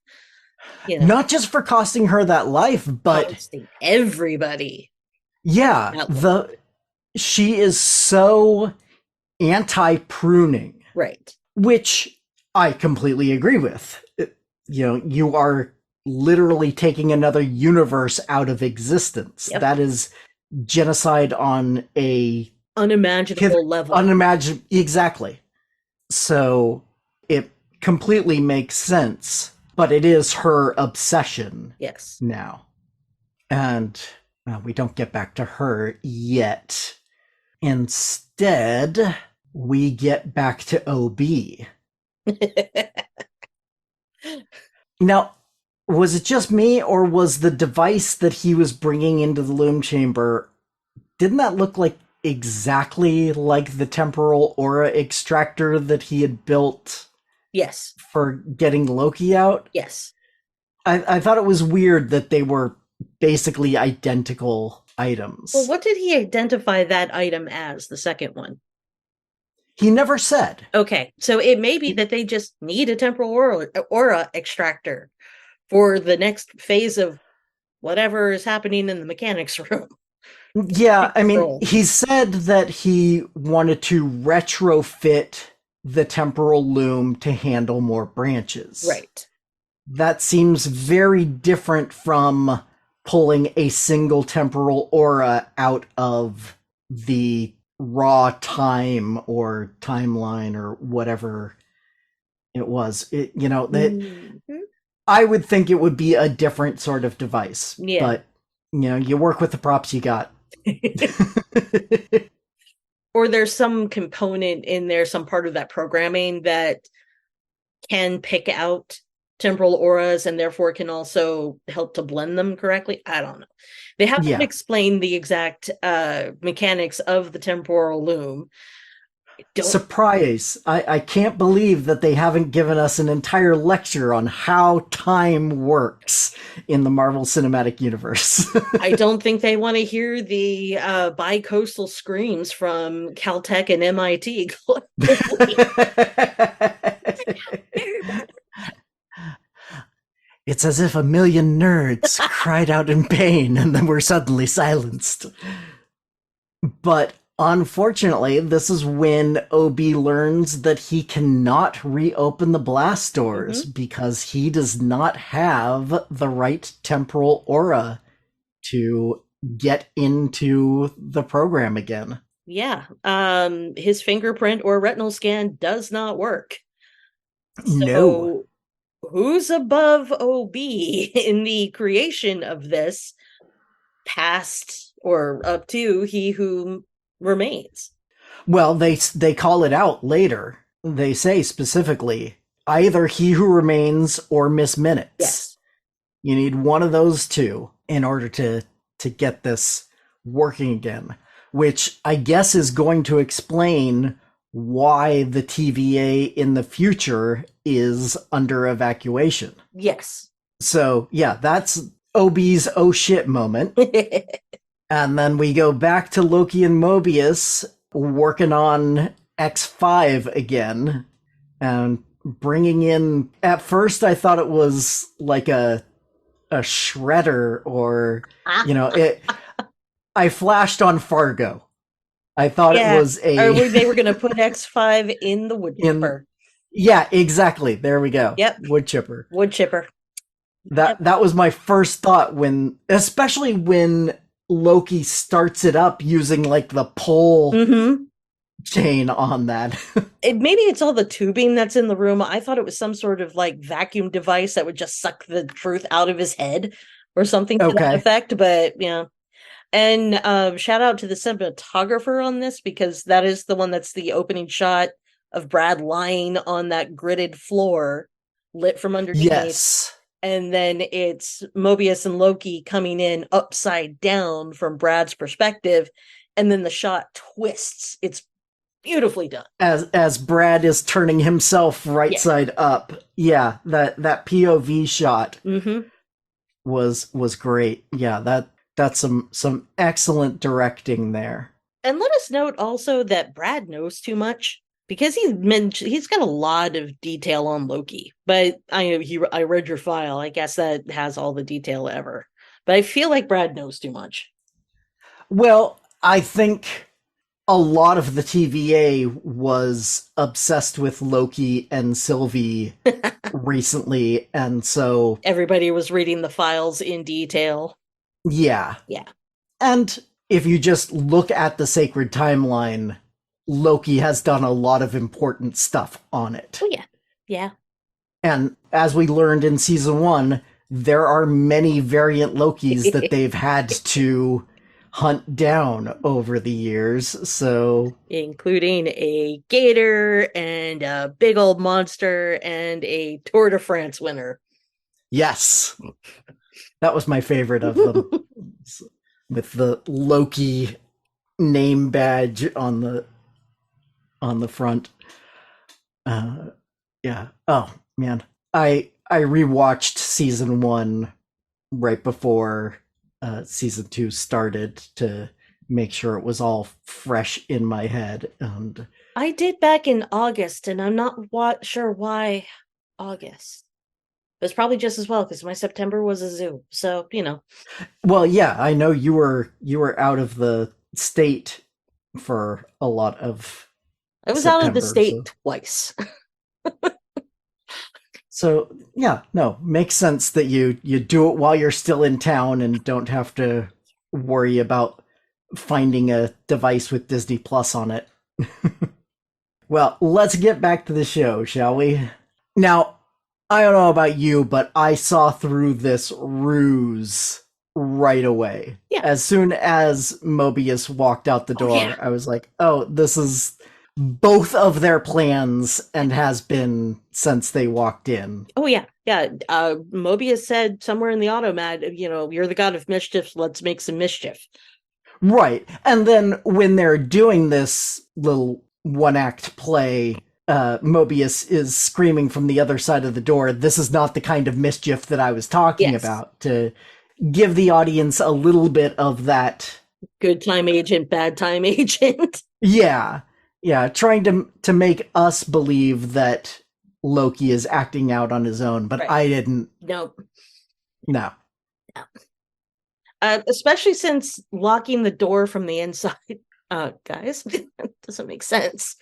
Not just for costing her that life, but costing everybody. Yeah, she is so anti-pruning. Right. Which I completely agree with. You are literally taking another universe out of existence. Yep. That is genocide on a unimaginable level. Exactly. So it completely makes sense, but it is her obsession. Yes. Now. And we don't get back to her yet. Instead, we get back to OB. Now, was it just me, or was the device that he was bringing into the Loom Chamber, didn't that look like exactly like the temporal aura extractor that he had built? Yes. For getting Loki out? Yes. I thought it was weird that they were basically identical items. Well, what did he identify that item as, the second one? He never said. Okay, so it may be that they just need a temporal aura extractor for the next phase of whatever is happening in the mechanics room. Yeah, I mean, he said that he wanted to retrofit the temporal loom to handle more branches. Right. That seems very different from pulling a single temporal aura out of the raw time or timeline or whatever it was. I would think it would be a different sort of device. Yeah. But, you work with the props you got. Or there's some component in there, some part of that programming that can pick out temporal auras and therefore can also help to blend them correctly. I don't know. They haven't explained the exact mechanics of the temporal loom. Surprise. I can't believe that they haven't given us an entire lecture on how time works in the Marvel Cinematic Universe. I don't think they want to hear the bi-coastal screams from Caltech and MIT. It's as if a million nerds cried out in pain and then were suddenly silenced. But unfortunately, this is when OB learns that he cannot reopen the blast doors because he does not have the right temporal aura to get into the program again. Yeah. His fingerprint or retinal scan does not work. No. Who's above OB in the creation of this, past or up to he who remains? Well, they call it out later. They say specifically, either He Who Remains or Miss Minutes. Yes. You need one of those two in order to get this working again, which I guess is going to explain why the TVA in the future is under evacuation. Yes. So, yeah, that's OB's oh shit moment. And then we go back to Loki and Mobius working on X5 again and bringing in. At first, I thought it was like a shredder or, it. I flashed on Fargo. I thought it was they were going to put X5 in the wood chipper. Yeah, exactly. There we go. Yep. Wood chipper. Wood chipper. That was my first thought especially when Loki starts it up using like the pole chain on that. Maybe it's all the tubing that's in the room. I thought it was some sort of like vacuum device that would just suck the truth out of his head or something to that effect. But yeah. And shout out to the cinematographer on this, because that is the one that's the opening shot of Brad lying on that gridded floor, lit from underneath. Yes. And then it's Mobius and Loki coming in upside down from Brad's perspective. And then the shot twists. It's beautifully done. As Brad is turning himself right side up. Yeah, that POV shot was great. Yeah, that's some excellent directing there. And let us note also that Brad knows too much, because he's got a lot of detail on Loki. But I read your file. I guess that has all the detail ever. But I feel like Brad knows too much. Well, I think a lot of the TVA was obsessed with Loki and Sylvie recently, and so everybody was reading the files in detail. Yeah. Yeah. And if you just look at the sacred timeline, Loki has done a lot of important stuff on it. Oh, yeah. Yeah. And as we learned in season 1, there are many variant Lokis that they've had to hunt down over the years, so... Including a gator, and a big old monster, and a Tour de France winner. Yes! That was my favorite of them. With the Loki name badge on the front. Yeah. Oh, man. I rewatched season 1 right before season 2 started to make sure it was all fresh in my head. And I did back in August, and I'm not sure why August. It was probably just as well, because my September was a zoo. So, Well, yeah, I know you were out of the state for a lot of I was September, out of the state twice. So, yeah, no, makes sense that you do it while you're still in town and don't have to worry about finding a device with Disney Plus on it. Well, let's get back to the show, shall we? Now, I don't know about you, but I saw through this ruse right away. Yeah. As soon as Mobius walked out the door, I was like, oh, this is both of their plans and has been since they walked in. Oh, yeah. Yeah. Mobius said somewhere in the automat, you're the god of mischief, let's make some mischief. Right. And then when they're doing this little one-act play, Mobius is screaming from the other side of the door, this is not the kind of mischief that I was talking about, to give the audience a little bit of that good time agent, bad time agent. Yeah. Yeah, trying to make us believe that Loki is acting out on his own, but right. I didn't. Nope. No. Especially since locking the door from the inside. Guys, that doesn't make sense.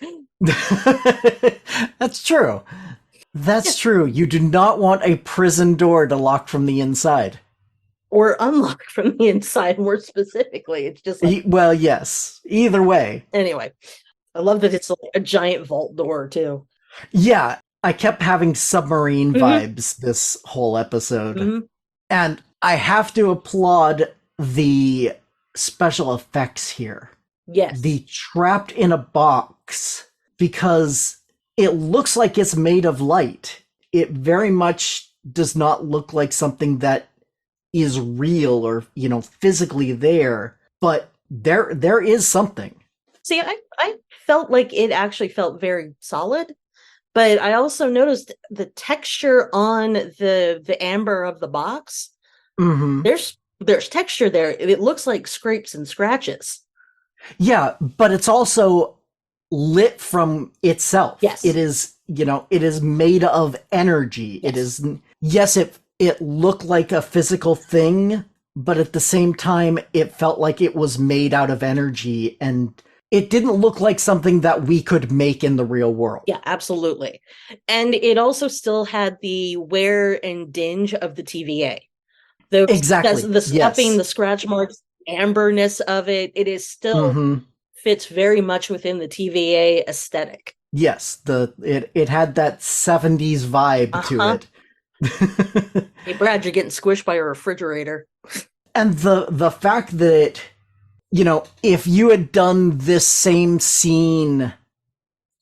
That's true. That's true. You do not want a prison door to lock from the inside. Or unlock from the inside, more specifically. It's just like... Well, yes. Either way. Anyway. I love that it's like a giant vault door, too. Yeah, I kept having submarine vibes this whole episode. And I have to applaud the special effects here. Yes. The trapped in a box, because it looks like it's made of light. It very much does not look like something that is real or, physically there, but there is something. See, I felt like it actually felt very solid, but I also noticed the texture on the amber of the box. Mm-hmm. There's texture there. It looks like scrapes and scratches. Yeah, but it's also lit from itself. Yes. It is, it is made of energy. Yes. It is, yes, it looked like a physical thing, but at the same time, it felt like it was made out of energy, and it didn't look like something that we could make in the real world. Yeah, absolutely. And it also still had the wear and dinge of the TVA. Exactly. The stepping, yes. the scratch marks, amberness of it, it is still fits very much within the TVA aesthetic. Yes, it had that 70s vibe to it. Hey, Brad, you're getting squished by a refrigerator. And the fact that, if you had done this same scene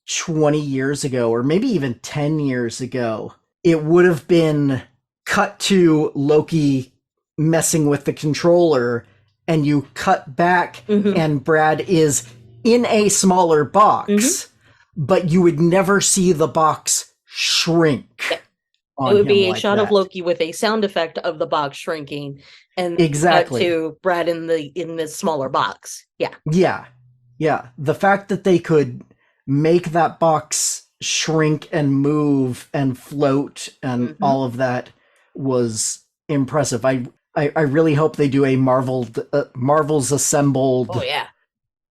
20 years ago, or maybe even 10 years ago, it would have been cut to Loki messing with the controller, and you cut back, and Brad is in a smaller box, but you would never see the box shrink. It would be a shot of Loki with a sound effect of the box shrinking, and exactly cut to Brad in the smaller box. Yeah. The fact that they could make that box shrink and move and float and all of that was impressive. I really hope they do a Marvel's Assembled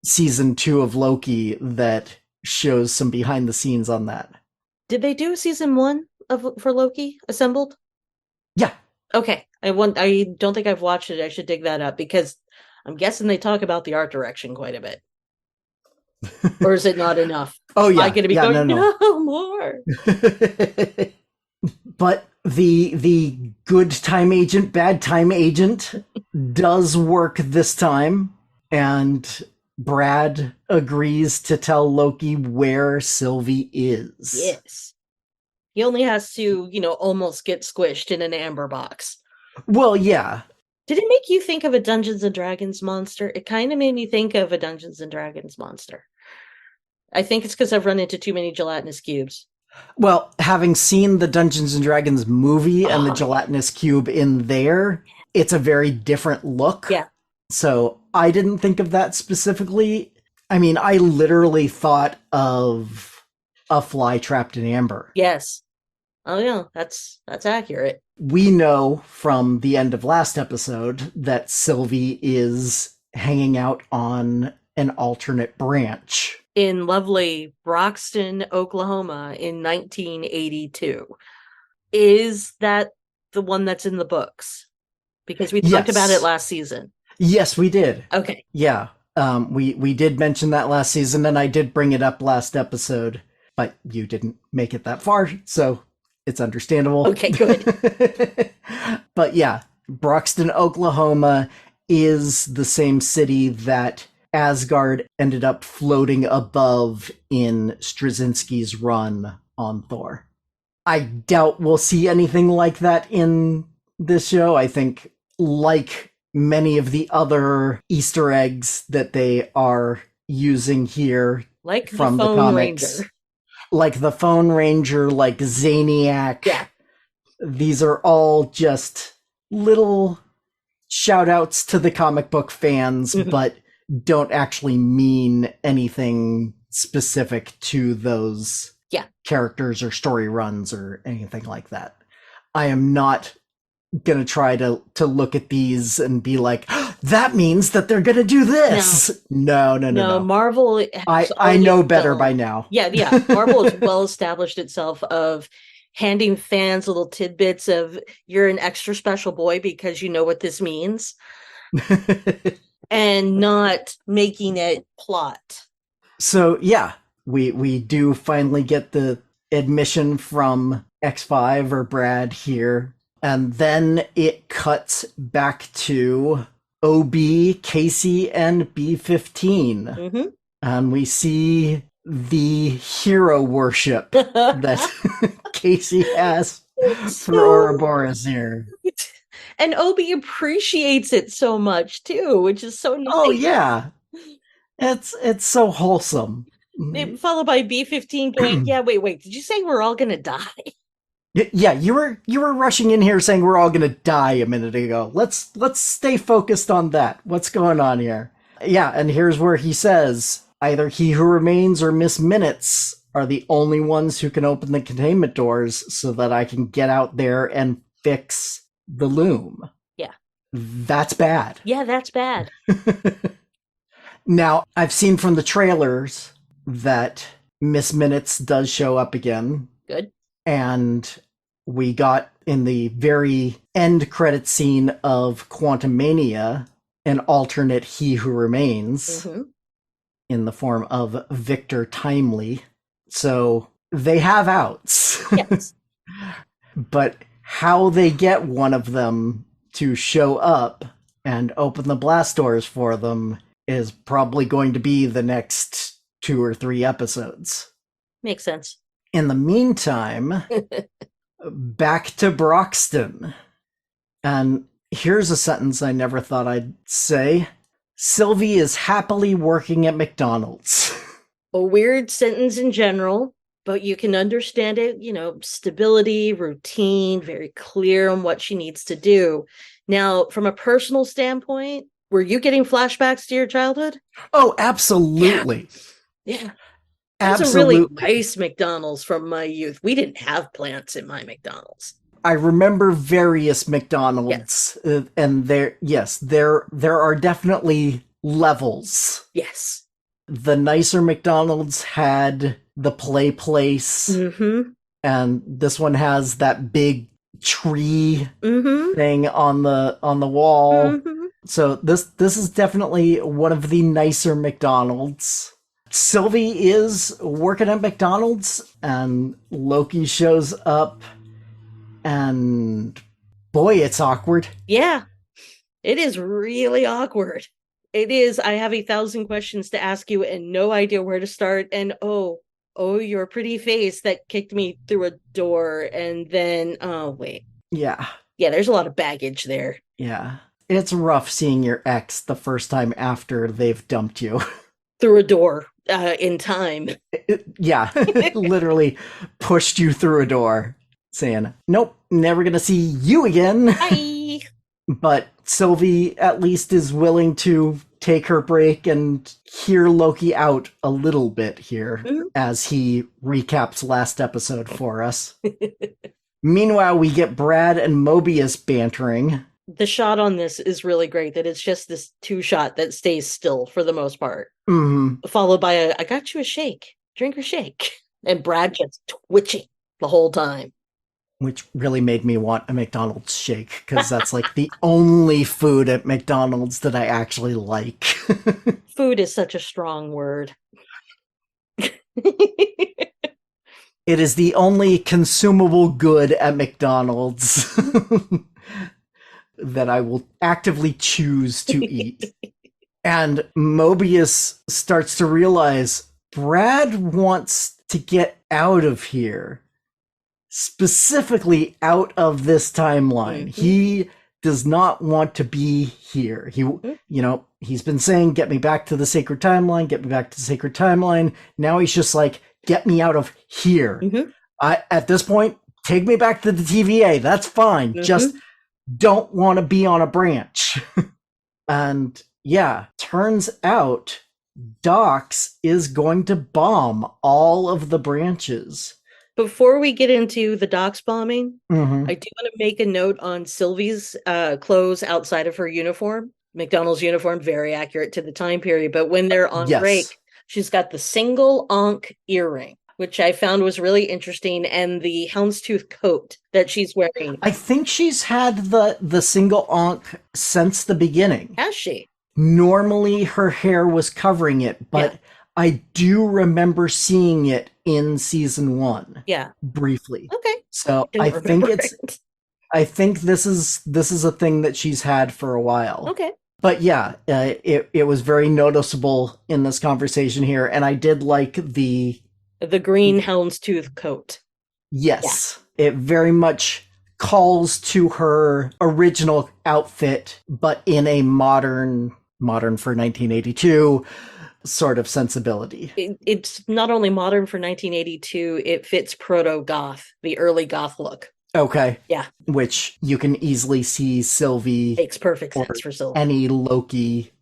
season 2 of Loki that shows some behind the scenes on that. Did they do season 1 for Loki Assembled? Yeah. Okay. I don't think I've watched it. I should dig that up, because I'm guessing they talk about the art direction quite a bit. Or is it not enough? Oh yeah. I'm going to be going, no more. But the good time agent, bad time agent does work this time, and Brad agrees to tell Loki where Sylvie is. Yes. He only has to, almost get squished in an amber box. Well, yeah. Did it make you think of a Dungeons and Dragons monster? It kind of made me think of a Dungeons and Dragons monster. I think it's because I've run into too many gelatinous cubes. Well, having seen the Dungeons and Dragons movie and the gelatinous cube in there, it's a very different look. Yeah. So I didn't think of that specifically. I mean, I literally thought of a fly trapped in amber. Yes. Oh yeah, that's accurate. We know from the end of last episode that Sylvie is hanging out on an alternate branch in lovely Broxton, Oklahoma in 1982. Is that the one that's in the books? Because we talked about it last season. Yes, we did. Okay. Yeah. We did mention that last season, and I did bring it up last episode, but you didn't make it that far, so it's understandable. Okay, good. But yeah, Broxton, Oklahoma is the same city that Asgard ended up floating above in Straczynski's run on Thor. I doubt we'll see anything like that in this show. I think, like many of the other Easter eggs that they are using here, like from the the comics, Ranger. Like the Phone Ranger, like Zaniac. Yeah. These are all just little shout outs to the comic book fans, but don't actually mean anything specific to those characters or story runs or anything like that. I am not gonna try to look at these and be like, that means that they're gonna do this. No. Marvel, I know better by now. Yeah. Marvel has well established itself of handing fans little tidbits of, you're an extra special boy because you know what this means. And not making it plot. So yeah, we do finally get the admission from X5 or Brad here, and then it cuts back to OB, Casey, and B15. And we see the hero worship that Casey has for So Ouroboros here. and Obi appreciates it so much too, which is so Oh nice. yeah, it's so wholesome. Followed by B-15 going, yeah, wait, did you say we're all gonna die? Yeah, you were rushing in here saying we're all gonna die a minute ago. Let's stay focused on that. What's going on here? Yeah, and here's where he says either he who remains or Miss Minutes are the only ones who can open the containment doors so that I can get out there and fix the loom. Yeah. That's bad. Yeah, that's bad. Now, I've seen from the trailers that Miss Minutes does show up again. Good. And we got in the very end credit scene of Quantumania an alternate He Who Remains in the form of Victor Timely. So they have outs. Yes. But how they get one of them to show up and open the blast doors for them is probably going to be the next 2 or 3 episodes. Makes sense. In the meantime, back to Broxton. And here's a sentence I never thought I'd say. Sylvie is happily working at McDonald's. A weird sentence in general, but you can understand it, stability, routine, very clear on what she needs to do. Now, from a personal standpoint, were you getting flashbacks to your childhood? Oh, absolutely. Yeah. Absolutely. It's a really nice McDonald's from my youth. We didn't have plants in my McDonald's. I remember various McDonald's, and there are definitely levels. Yes. The nicer McDonald's had the play place, and this one has that big tree thing on the wall. So this is definitely one of the nicer McDonald's. Sylvie is working at McDonald's, and Loki shows up, and boy, it's awkward. Yeah, it is really awkward. It is. I have 1,000 questions to ask you and no idea where to start. And oh, your pretty face that kicked me through a door. And then, oh, wait. Yeah. Yeah, there's a lot of baggage there. Yeah. It's rough seeing your ex the first time after they've dumped you. Through a door in time. Yeah, literally pushed you through a door saying, nope, never gonna see you again. Bye. But Sylvie at least is willing to take her break and hear Loki out a little bit here as he recaps last episode for us. Meanwhile, we get Brad and Mobius bantering. The shot on this is really great, that it's just this 2-shot that stays still for the most part. Followed by I got you a shake. Drink your shake. And Brad just twitching the whole time. Which really made me want a McDonald's shake, because that's like the only food at McDonald's that I actually like. Food is such a strong word. It is the only consumable good at McDonald's that I will actively choose to eat. And Mobius starts to realize Brad wants to get out of here. Specifically out of this timeline. He does not want to be here. He's been saying, get me back to the sacred timeline, get me back to the sacred timeline. Now he's just like, get me out of here. At this point, take me back to the TVA. That's fine. Just don't want to be on a branch. And yeah, turns out Dox is going to bomb all of the branches. Before we get into the Dox bombing, I do want to make a note on Sylvie's clothes outside of her uniform. McDonald's uniform, very accurate to the time period. But when they're on break, she's got the single ankh earring, which I found was really interesting, and the houndstooth coat that she's wearing. I think she's had the single ankh since the beginning. Has she? Normally her hair was covering it, but I do remember seeing it in season 1. Yeah. Briefly. Okay. So I think this is a thing that she's had for a while. Okay. But yeah, it was very noticeable in this conversation here, and I did like the green houndstooth coat. yes, it very much calls to her original outfit, but in a modern for 1982 sort of sensibility. It's not only modern for 1982, it fits proto-goth, the early goth look. Okay. Yeah. Which you can easily see Sylvie Makes perfect or sense for Sylvie. any Loki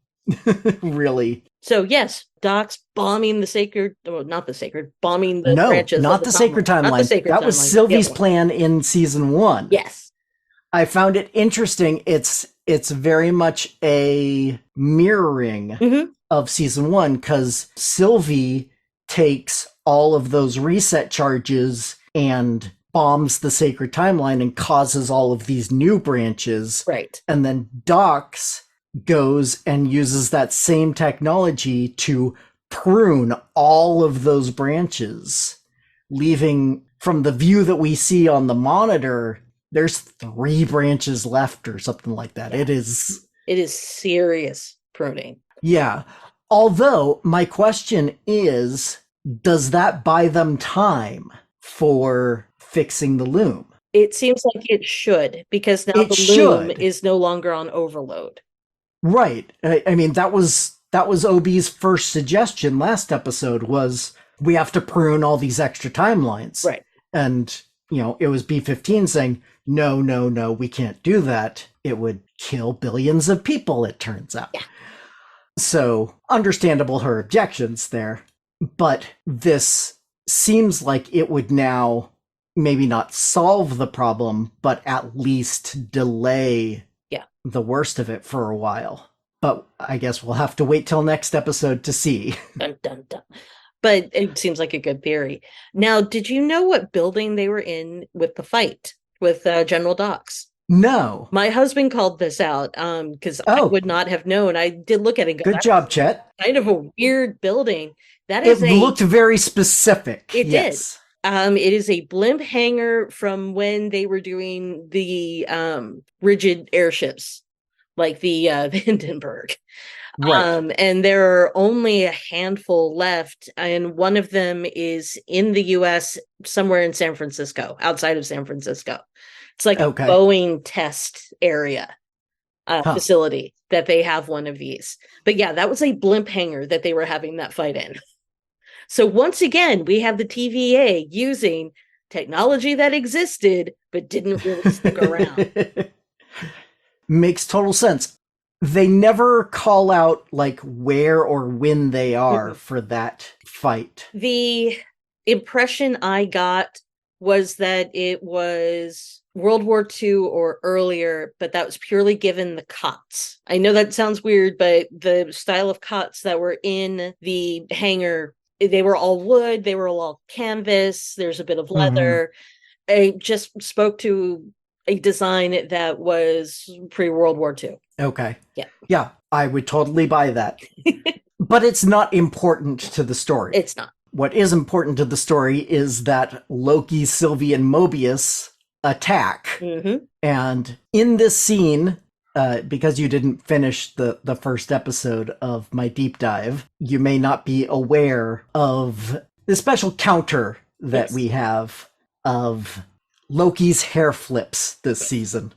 really. So yes, Doc's bombing the sacred, not the sacred, bombing the No, branches. not the sacred timeline. Not the sacred that was timeline. Sylvie's plan in season 1. Yes. I found it interesting. It's very much a mirroring of season 1 because Sylvie takes all of those reset charges and bombs the sacred timeline and causes all of these new branches. Right. And then Dox goes and uses that same technology to prune all of those branches, leaving from the view that we see on the monitor, there's 3 branches left or something like that. Yeah. It is serious pruning. Yeah. Although my question is, does that buy them time for fixing the loom? It seems like it should, because now the loom is no longer on overload. Right. I mean, that was OB's first suggestion last episode was we have to prune all these extra timelines. Right. And, it was B-15 saying, no, we can't do that. It would kill billions of people, it turns out. Yeah. So, understandable her objections there. But this seems like it would now maybe not solve the problem, but at least delay the worst of it for a while. But I guess we'll have to wait till next episode to see. Dun, dun, dun. But it seems like a good theory. Now, did you know what building they were in with the fight with General Dox? No. My husband called this out because I would not have known. I did look at it and go, good job, Chet. Kind of a weird building. It looked very specific. It did. It is a blimp hangar from when they were doing the rigid airships, like the Hindenburg. Right. And there are only a handful left, and one of them is in the U.S. somewhere in San Francisco, outside of San Francisco. It's like a Boeing test area facility that they have one of these. But yeah, that was a blimp hangar that they were having that fight in. So once again, we have the TVA using technology that existed but didn't really stick around. Makes total sense. They never call out like where or when they are for that fight. The impression I got was that it was World War II or earlier, but that was purely given the cots. I know that sounds weird, but the style of cots that were in the hangar, they were all wood, they were all canvas, there's a bit of leather. I just spoke to a design that was pre-World War II. Okay. Yeah, I would totally buy that. But it's not important to the story. It's not. What is important to the story is that Loki, Sylvie, and Mobius attack. And in this scene, because you didn't finish the first episode of my deep dive, you may not be aware of the special counter that we have of Loki's hair flips this season.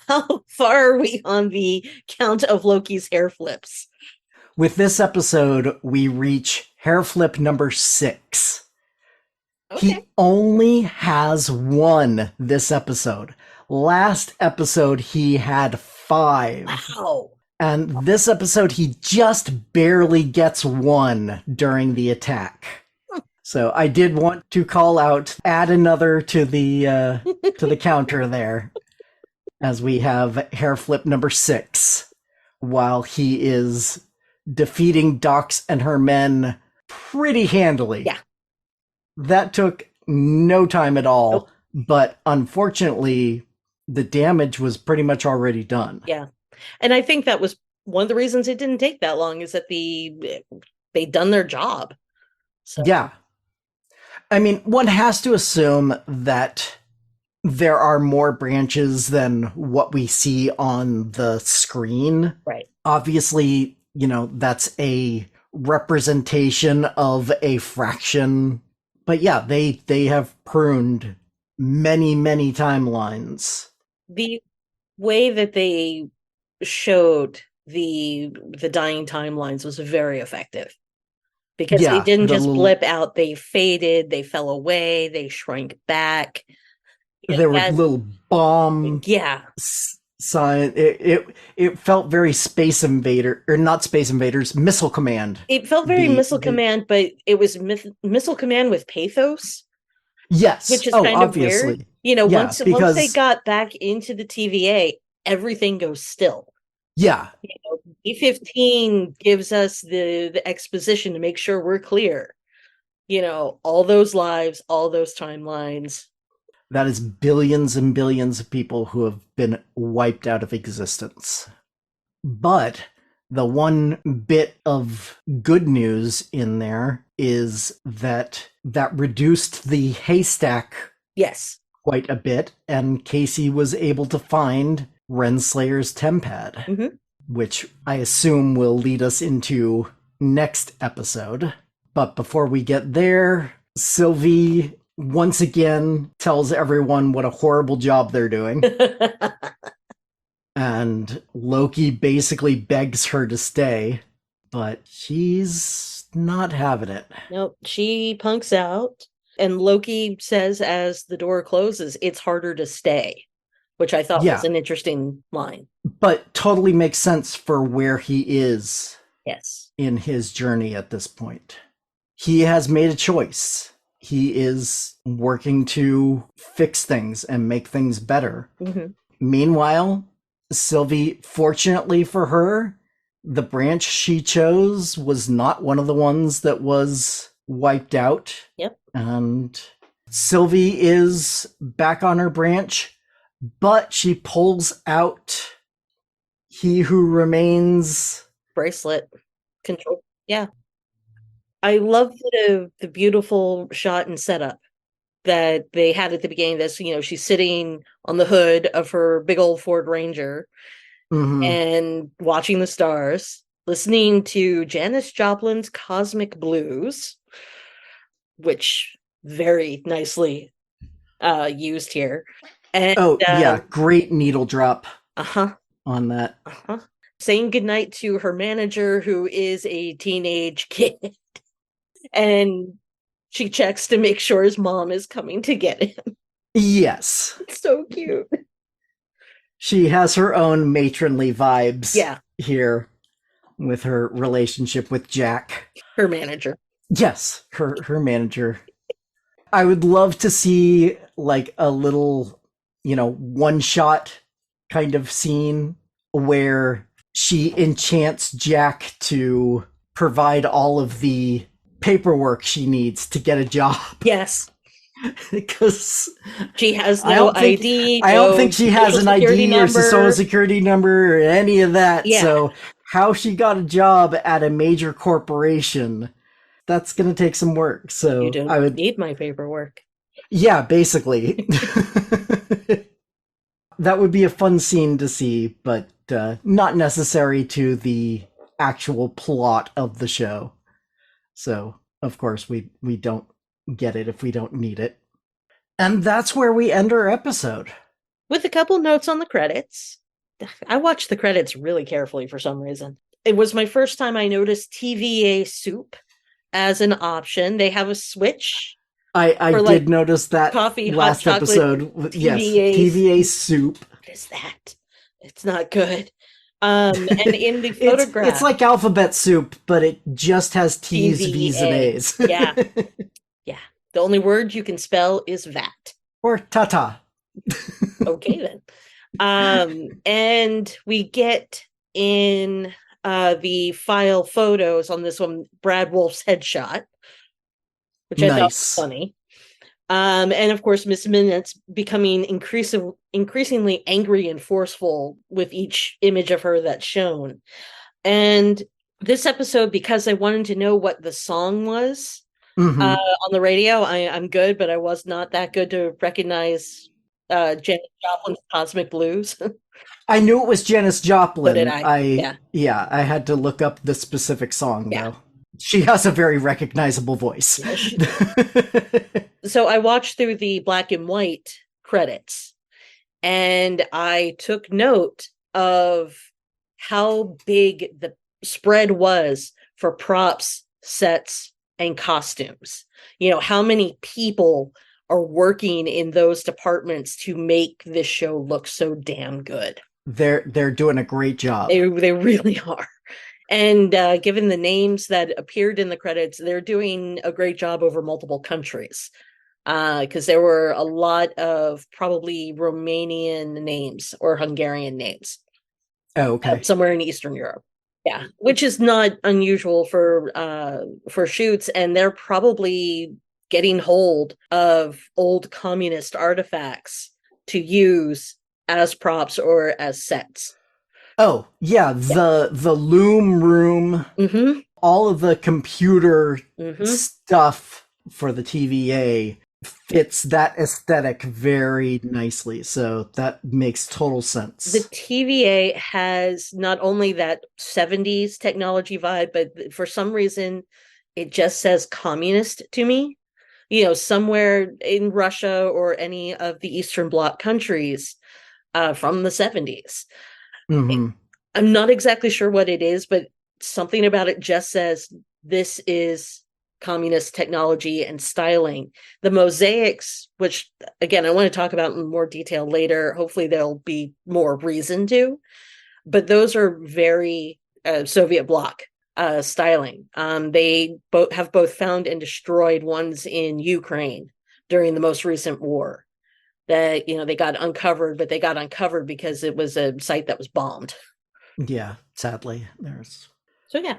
How far are we on the count of Loki's hair flips? With this episode, we reach hair flip number 6. Okay. He only has 1 this episode. Last episode, he had 5. Wow. And this episode, he just barely gets 1 during the attack. So I did want to call out, add another to the counter there, as we have hair flip number 6, while he is defeating Dox and her men pretty handily. Yeah. That took no time at all, but unfortunately, the damage was pretty much already done. Yeah. And I think that was one of the reasons it didn't take that long, is that they'd done their job. So. Yeah. I mean, one has to assume that there are more branches than what we see on the screen. Right. Obviously, that's a representation of a fraction. But yeah, they have pruned many, many timelines. The way that they showed the dying timelines was very effective. Because they Yeah, didn't the just little blip out, they faded, they fell away, they shrank back. there were That, little bomb yeah, sign. It felt very Space Invader, or not Space Invaders, Missile Command. it felt very Missile Command, but it was Missile Command with pathos, Yes. which is Oh, kind of weird. obviously. Yeah, Once they because got back into the TVA, everything goes still. yeah, E15 gives us the exposition to make sure we're clear. All those lives, all those timelines. that is billions and billions of people who have been wiped out of existence. But the one bit of good news in there is that reduced the haystack Yes. quite a bit, and Casey was able to find Renslayer's Tempad, Mm-hmm. which I assume will lead us into next episode. But before we get there, Sylvie once again tells everyone what a horrible job they're doing. And Loki basically begs her to stay, but she's not having it. Nope, she punks out. And Loki says as the door closes, it's harder to stay, which I thought was an interesting line. But totally makes sense for where he is Yes. in his journey at this point. He has made a choice. He is working to fix things and make things better. Mm-hmm. Meanwhile, Sylvie, fortunately for her, the branch she chose was not one of the ones that was wiped out. Yep. And Sylvie is back on her branch, but she pulls out He Who Remains bracelet control. Yeah. I love the beautiful shot and setup that they had at the beginning of this. She's sitting on the hood of her big old Ford Ranger and watching the stars, listening to Janis Joplin's Cosmic Blues, which very nicely used here. And, great needle drop on that. Saying goodnight to her manager, who is a teenage kid. And she checks to make sure his mom is coming to get him. Yes. It's so cute. She has her own matronly vibes here with her relationship with Jack. Her manager. Yes, her manager. I would love to see like a little, one-shot kind of scene where she enchants Jack to provide all of the paperwork she needs to get a job. Yes. Because she has no ID. I don't think she has an ID or a social security number or any of that. Yeah. So how she got a job at a major corporation, that's going to take some work. So you don't need my paperwork. Yeah, basically. That would be a fun scene to see, but not necessary to the actual plot of the show. So, of course, we don't get it if we don't need it. And that's where we end our episode. With a couple notes on the credits. I watched the credits really carefully for some reason. It was my first time I noticed TVA soup as an option. They have a switch. I did notice that coffee, last hot chocolate, episode. Yes, TVA soup. What is that? It's not good. And in the photograph, it's like alphabet soup, but it just has T's, V's, and A's. Yeah. The only word you can spell is vat. Or ta-ta. Okay, then. And we get in the file photos on this one, Brad Wolf's headshot, which I thought was funny. And of course, Miss Minutes becoming increasingly angry and forceful with each image of her that's shown. And this episode, because I wanted to know what the song was on the radio, I'm good, but I was not that good to recognize Janis Joplin's Cosmic Blues. I knew it was Janis Joplin. So did I. Yeah. I had to look up the specific song, Yeah. though. She has a very recognizable voice. So I watched through the black and white credits, and I took note of how big the spread was for props, sets, and costumes. How many people are working in those departments to make this show look so damn good. They're doing a great job. They really are. And given the names that appeared in the credits, they're doing a great job over multiple countries. Because there were a lot of probably Romanian names or Hungarian names. Oh, okay. Somewhere in Eastern Europe. Yeah, which is not unusual for shoots, and they're probably getting hold of old communist artifacts to use as props or as sets. Oh, yeah, the loom room, all of the computer stuff for the TVA fits that aesthetic very nicely, so that makes total sense. The TVA has not only that 70s technology vibe, but for some reason it just says communist to me. Somewhere in Russia or any of the Eastern Bloc countries from the 70s. I'm not exactly sure what it is, but something about it just says this is communist technology and styling. The mosaics, which again I want to talk about in more detail later, hopefully there'll be more reason to, but those are very Soviet bloc styling. They have both found and destroyed ones in Ukraine during the most recent war that they got uncovered, but they got uncovered because it was a site that was bombed. Yeah, sadly. So yeah,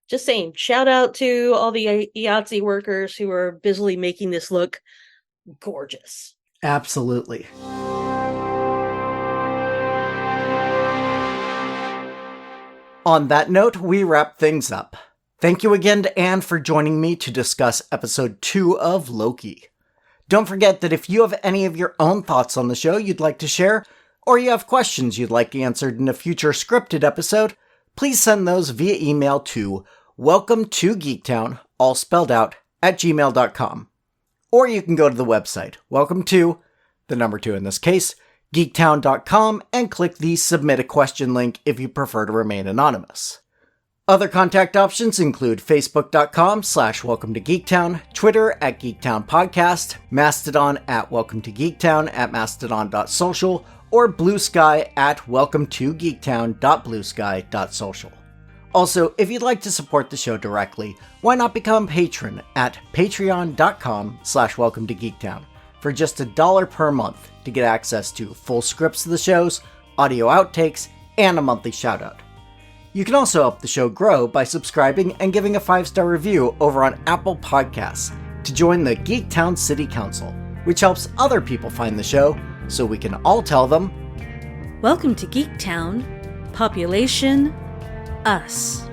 just saying, shout out to all the IATSE workers who are busily making this look gorgeous. Absolutely. On that note, we wrap things up. Thank you again to Anne for joining me to discuss episode 2 of Loki. Don't forget that if you have any of your own thoughts on the show you'd like to share, or you have questions you'd like answered in a future scripted episode, please send those via email to welcome2geektown, all spelled out, @gmail.com. Or you can go to the website, welcome to, the number 2 in this case, geektown.com, and click the Submit a Question link if you prefer to remain anonymous. Other contact options include facebook.com/welcome-to-geektown, Twitter @geektownpodcast, Mastodon @welcome-to-geektown, @mastodon.social, or Blue Sky @welcome-to-geektown.bluesky.social. Also, if you'd like to support the show directly, why not become a patron at patreon.com/welcome-to-geektown for just $1 per month to get access to full scripts of the shows, audio outtakes, and a monthly shoutout. You can also help the show grow by subscribing and giving a 5-star review over on Apple Podcasts to join the Geektown City Council, which helps other people find the show so we can all tell them, Welcome to Geektown, population, us.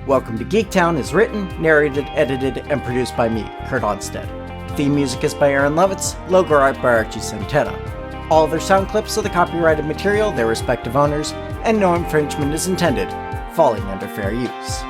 Welcome to Geektown is written, narrated, edited, and produced by me, Kurt Onstead. Theme music is by Aaron Levitz, logo art by Archie Santana. All other sound clips are the copyrighted material, their respective owners, and no infringement is intended, falling under fair use.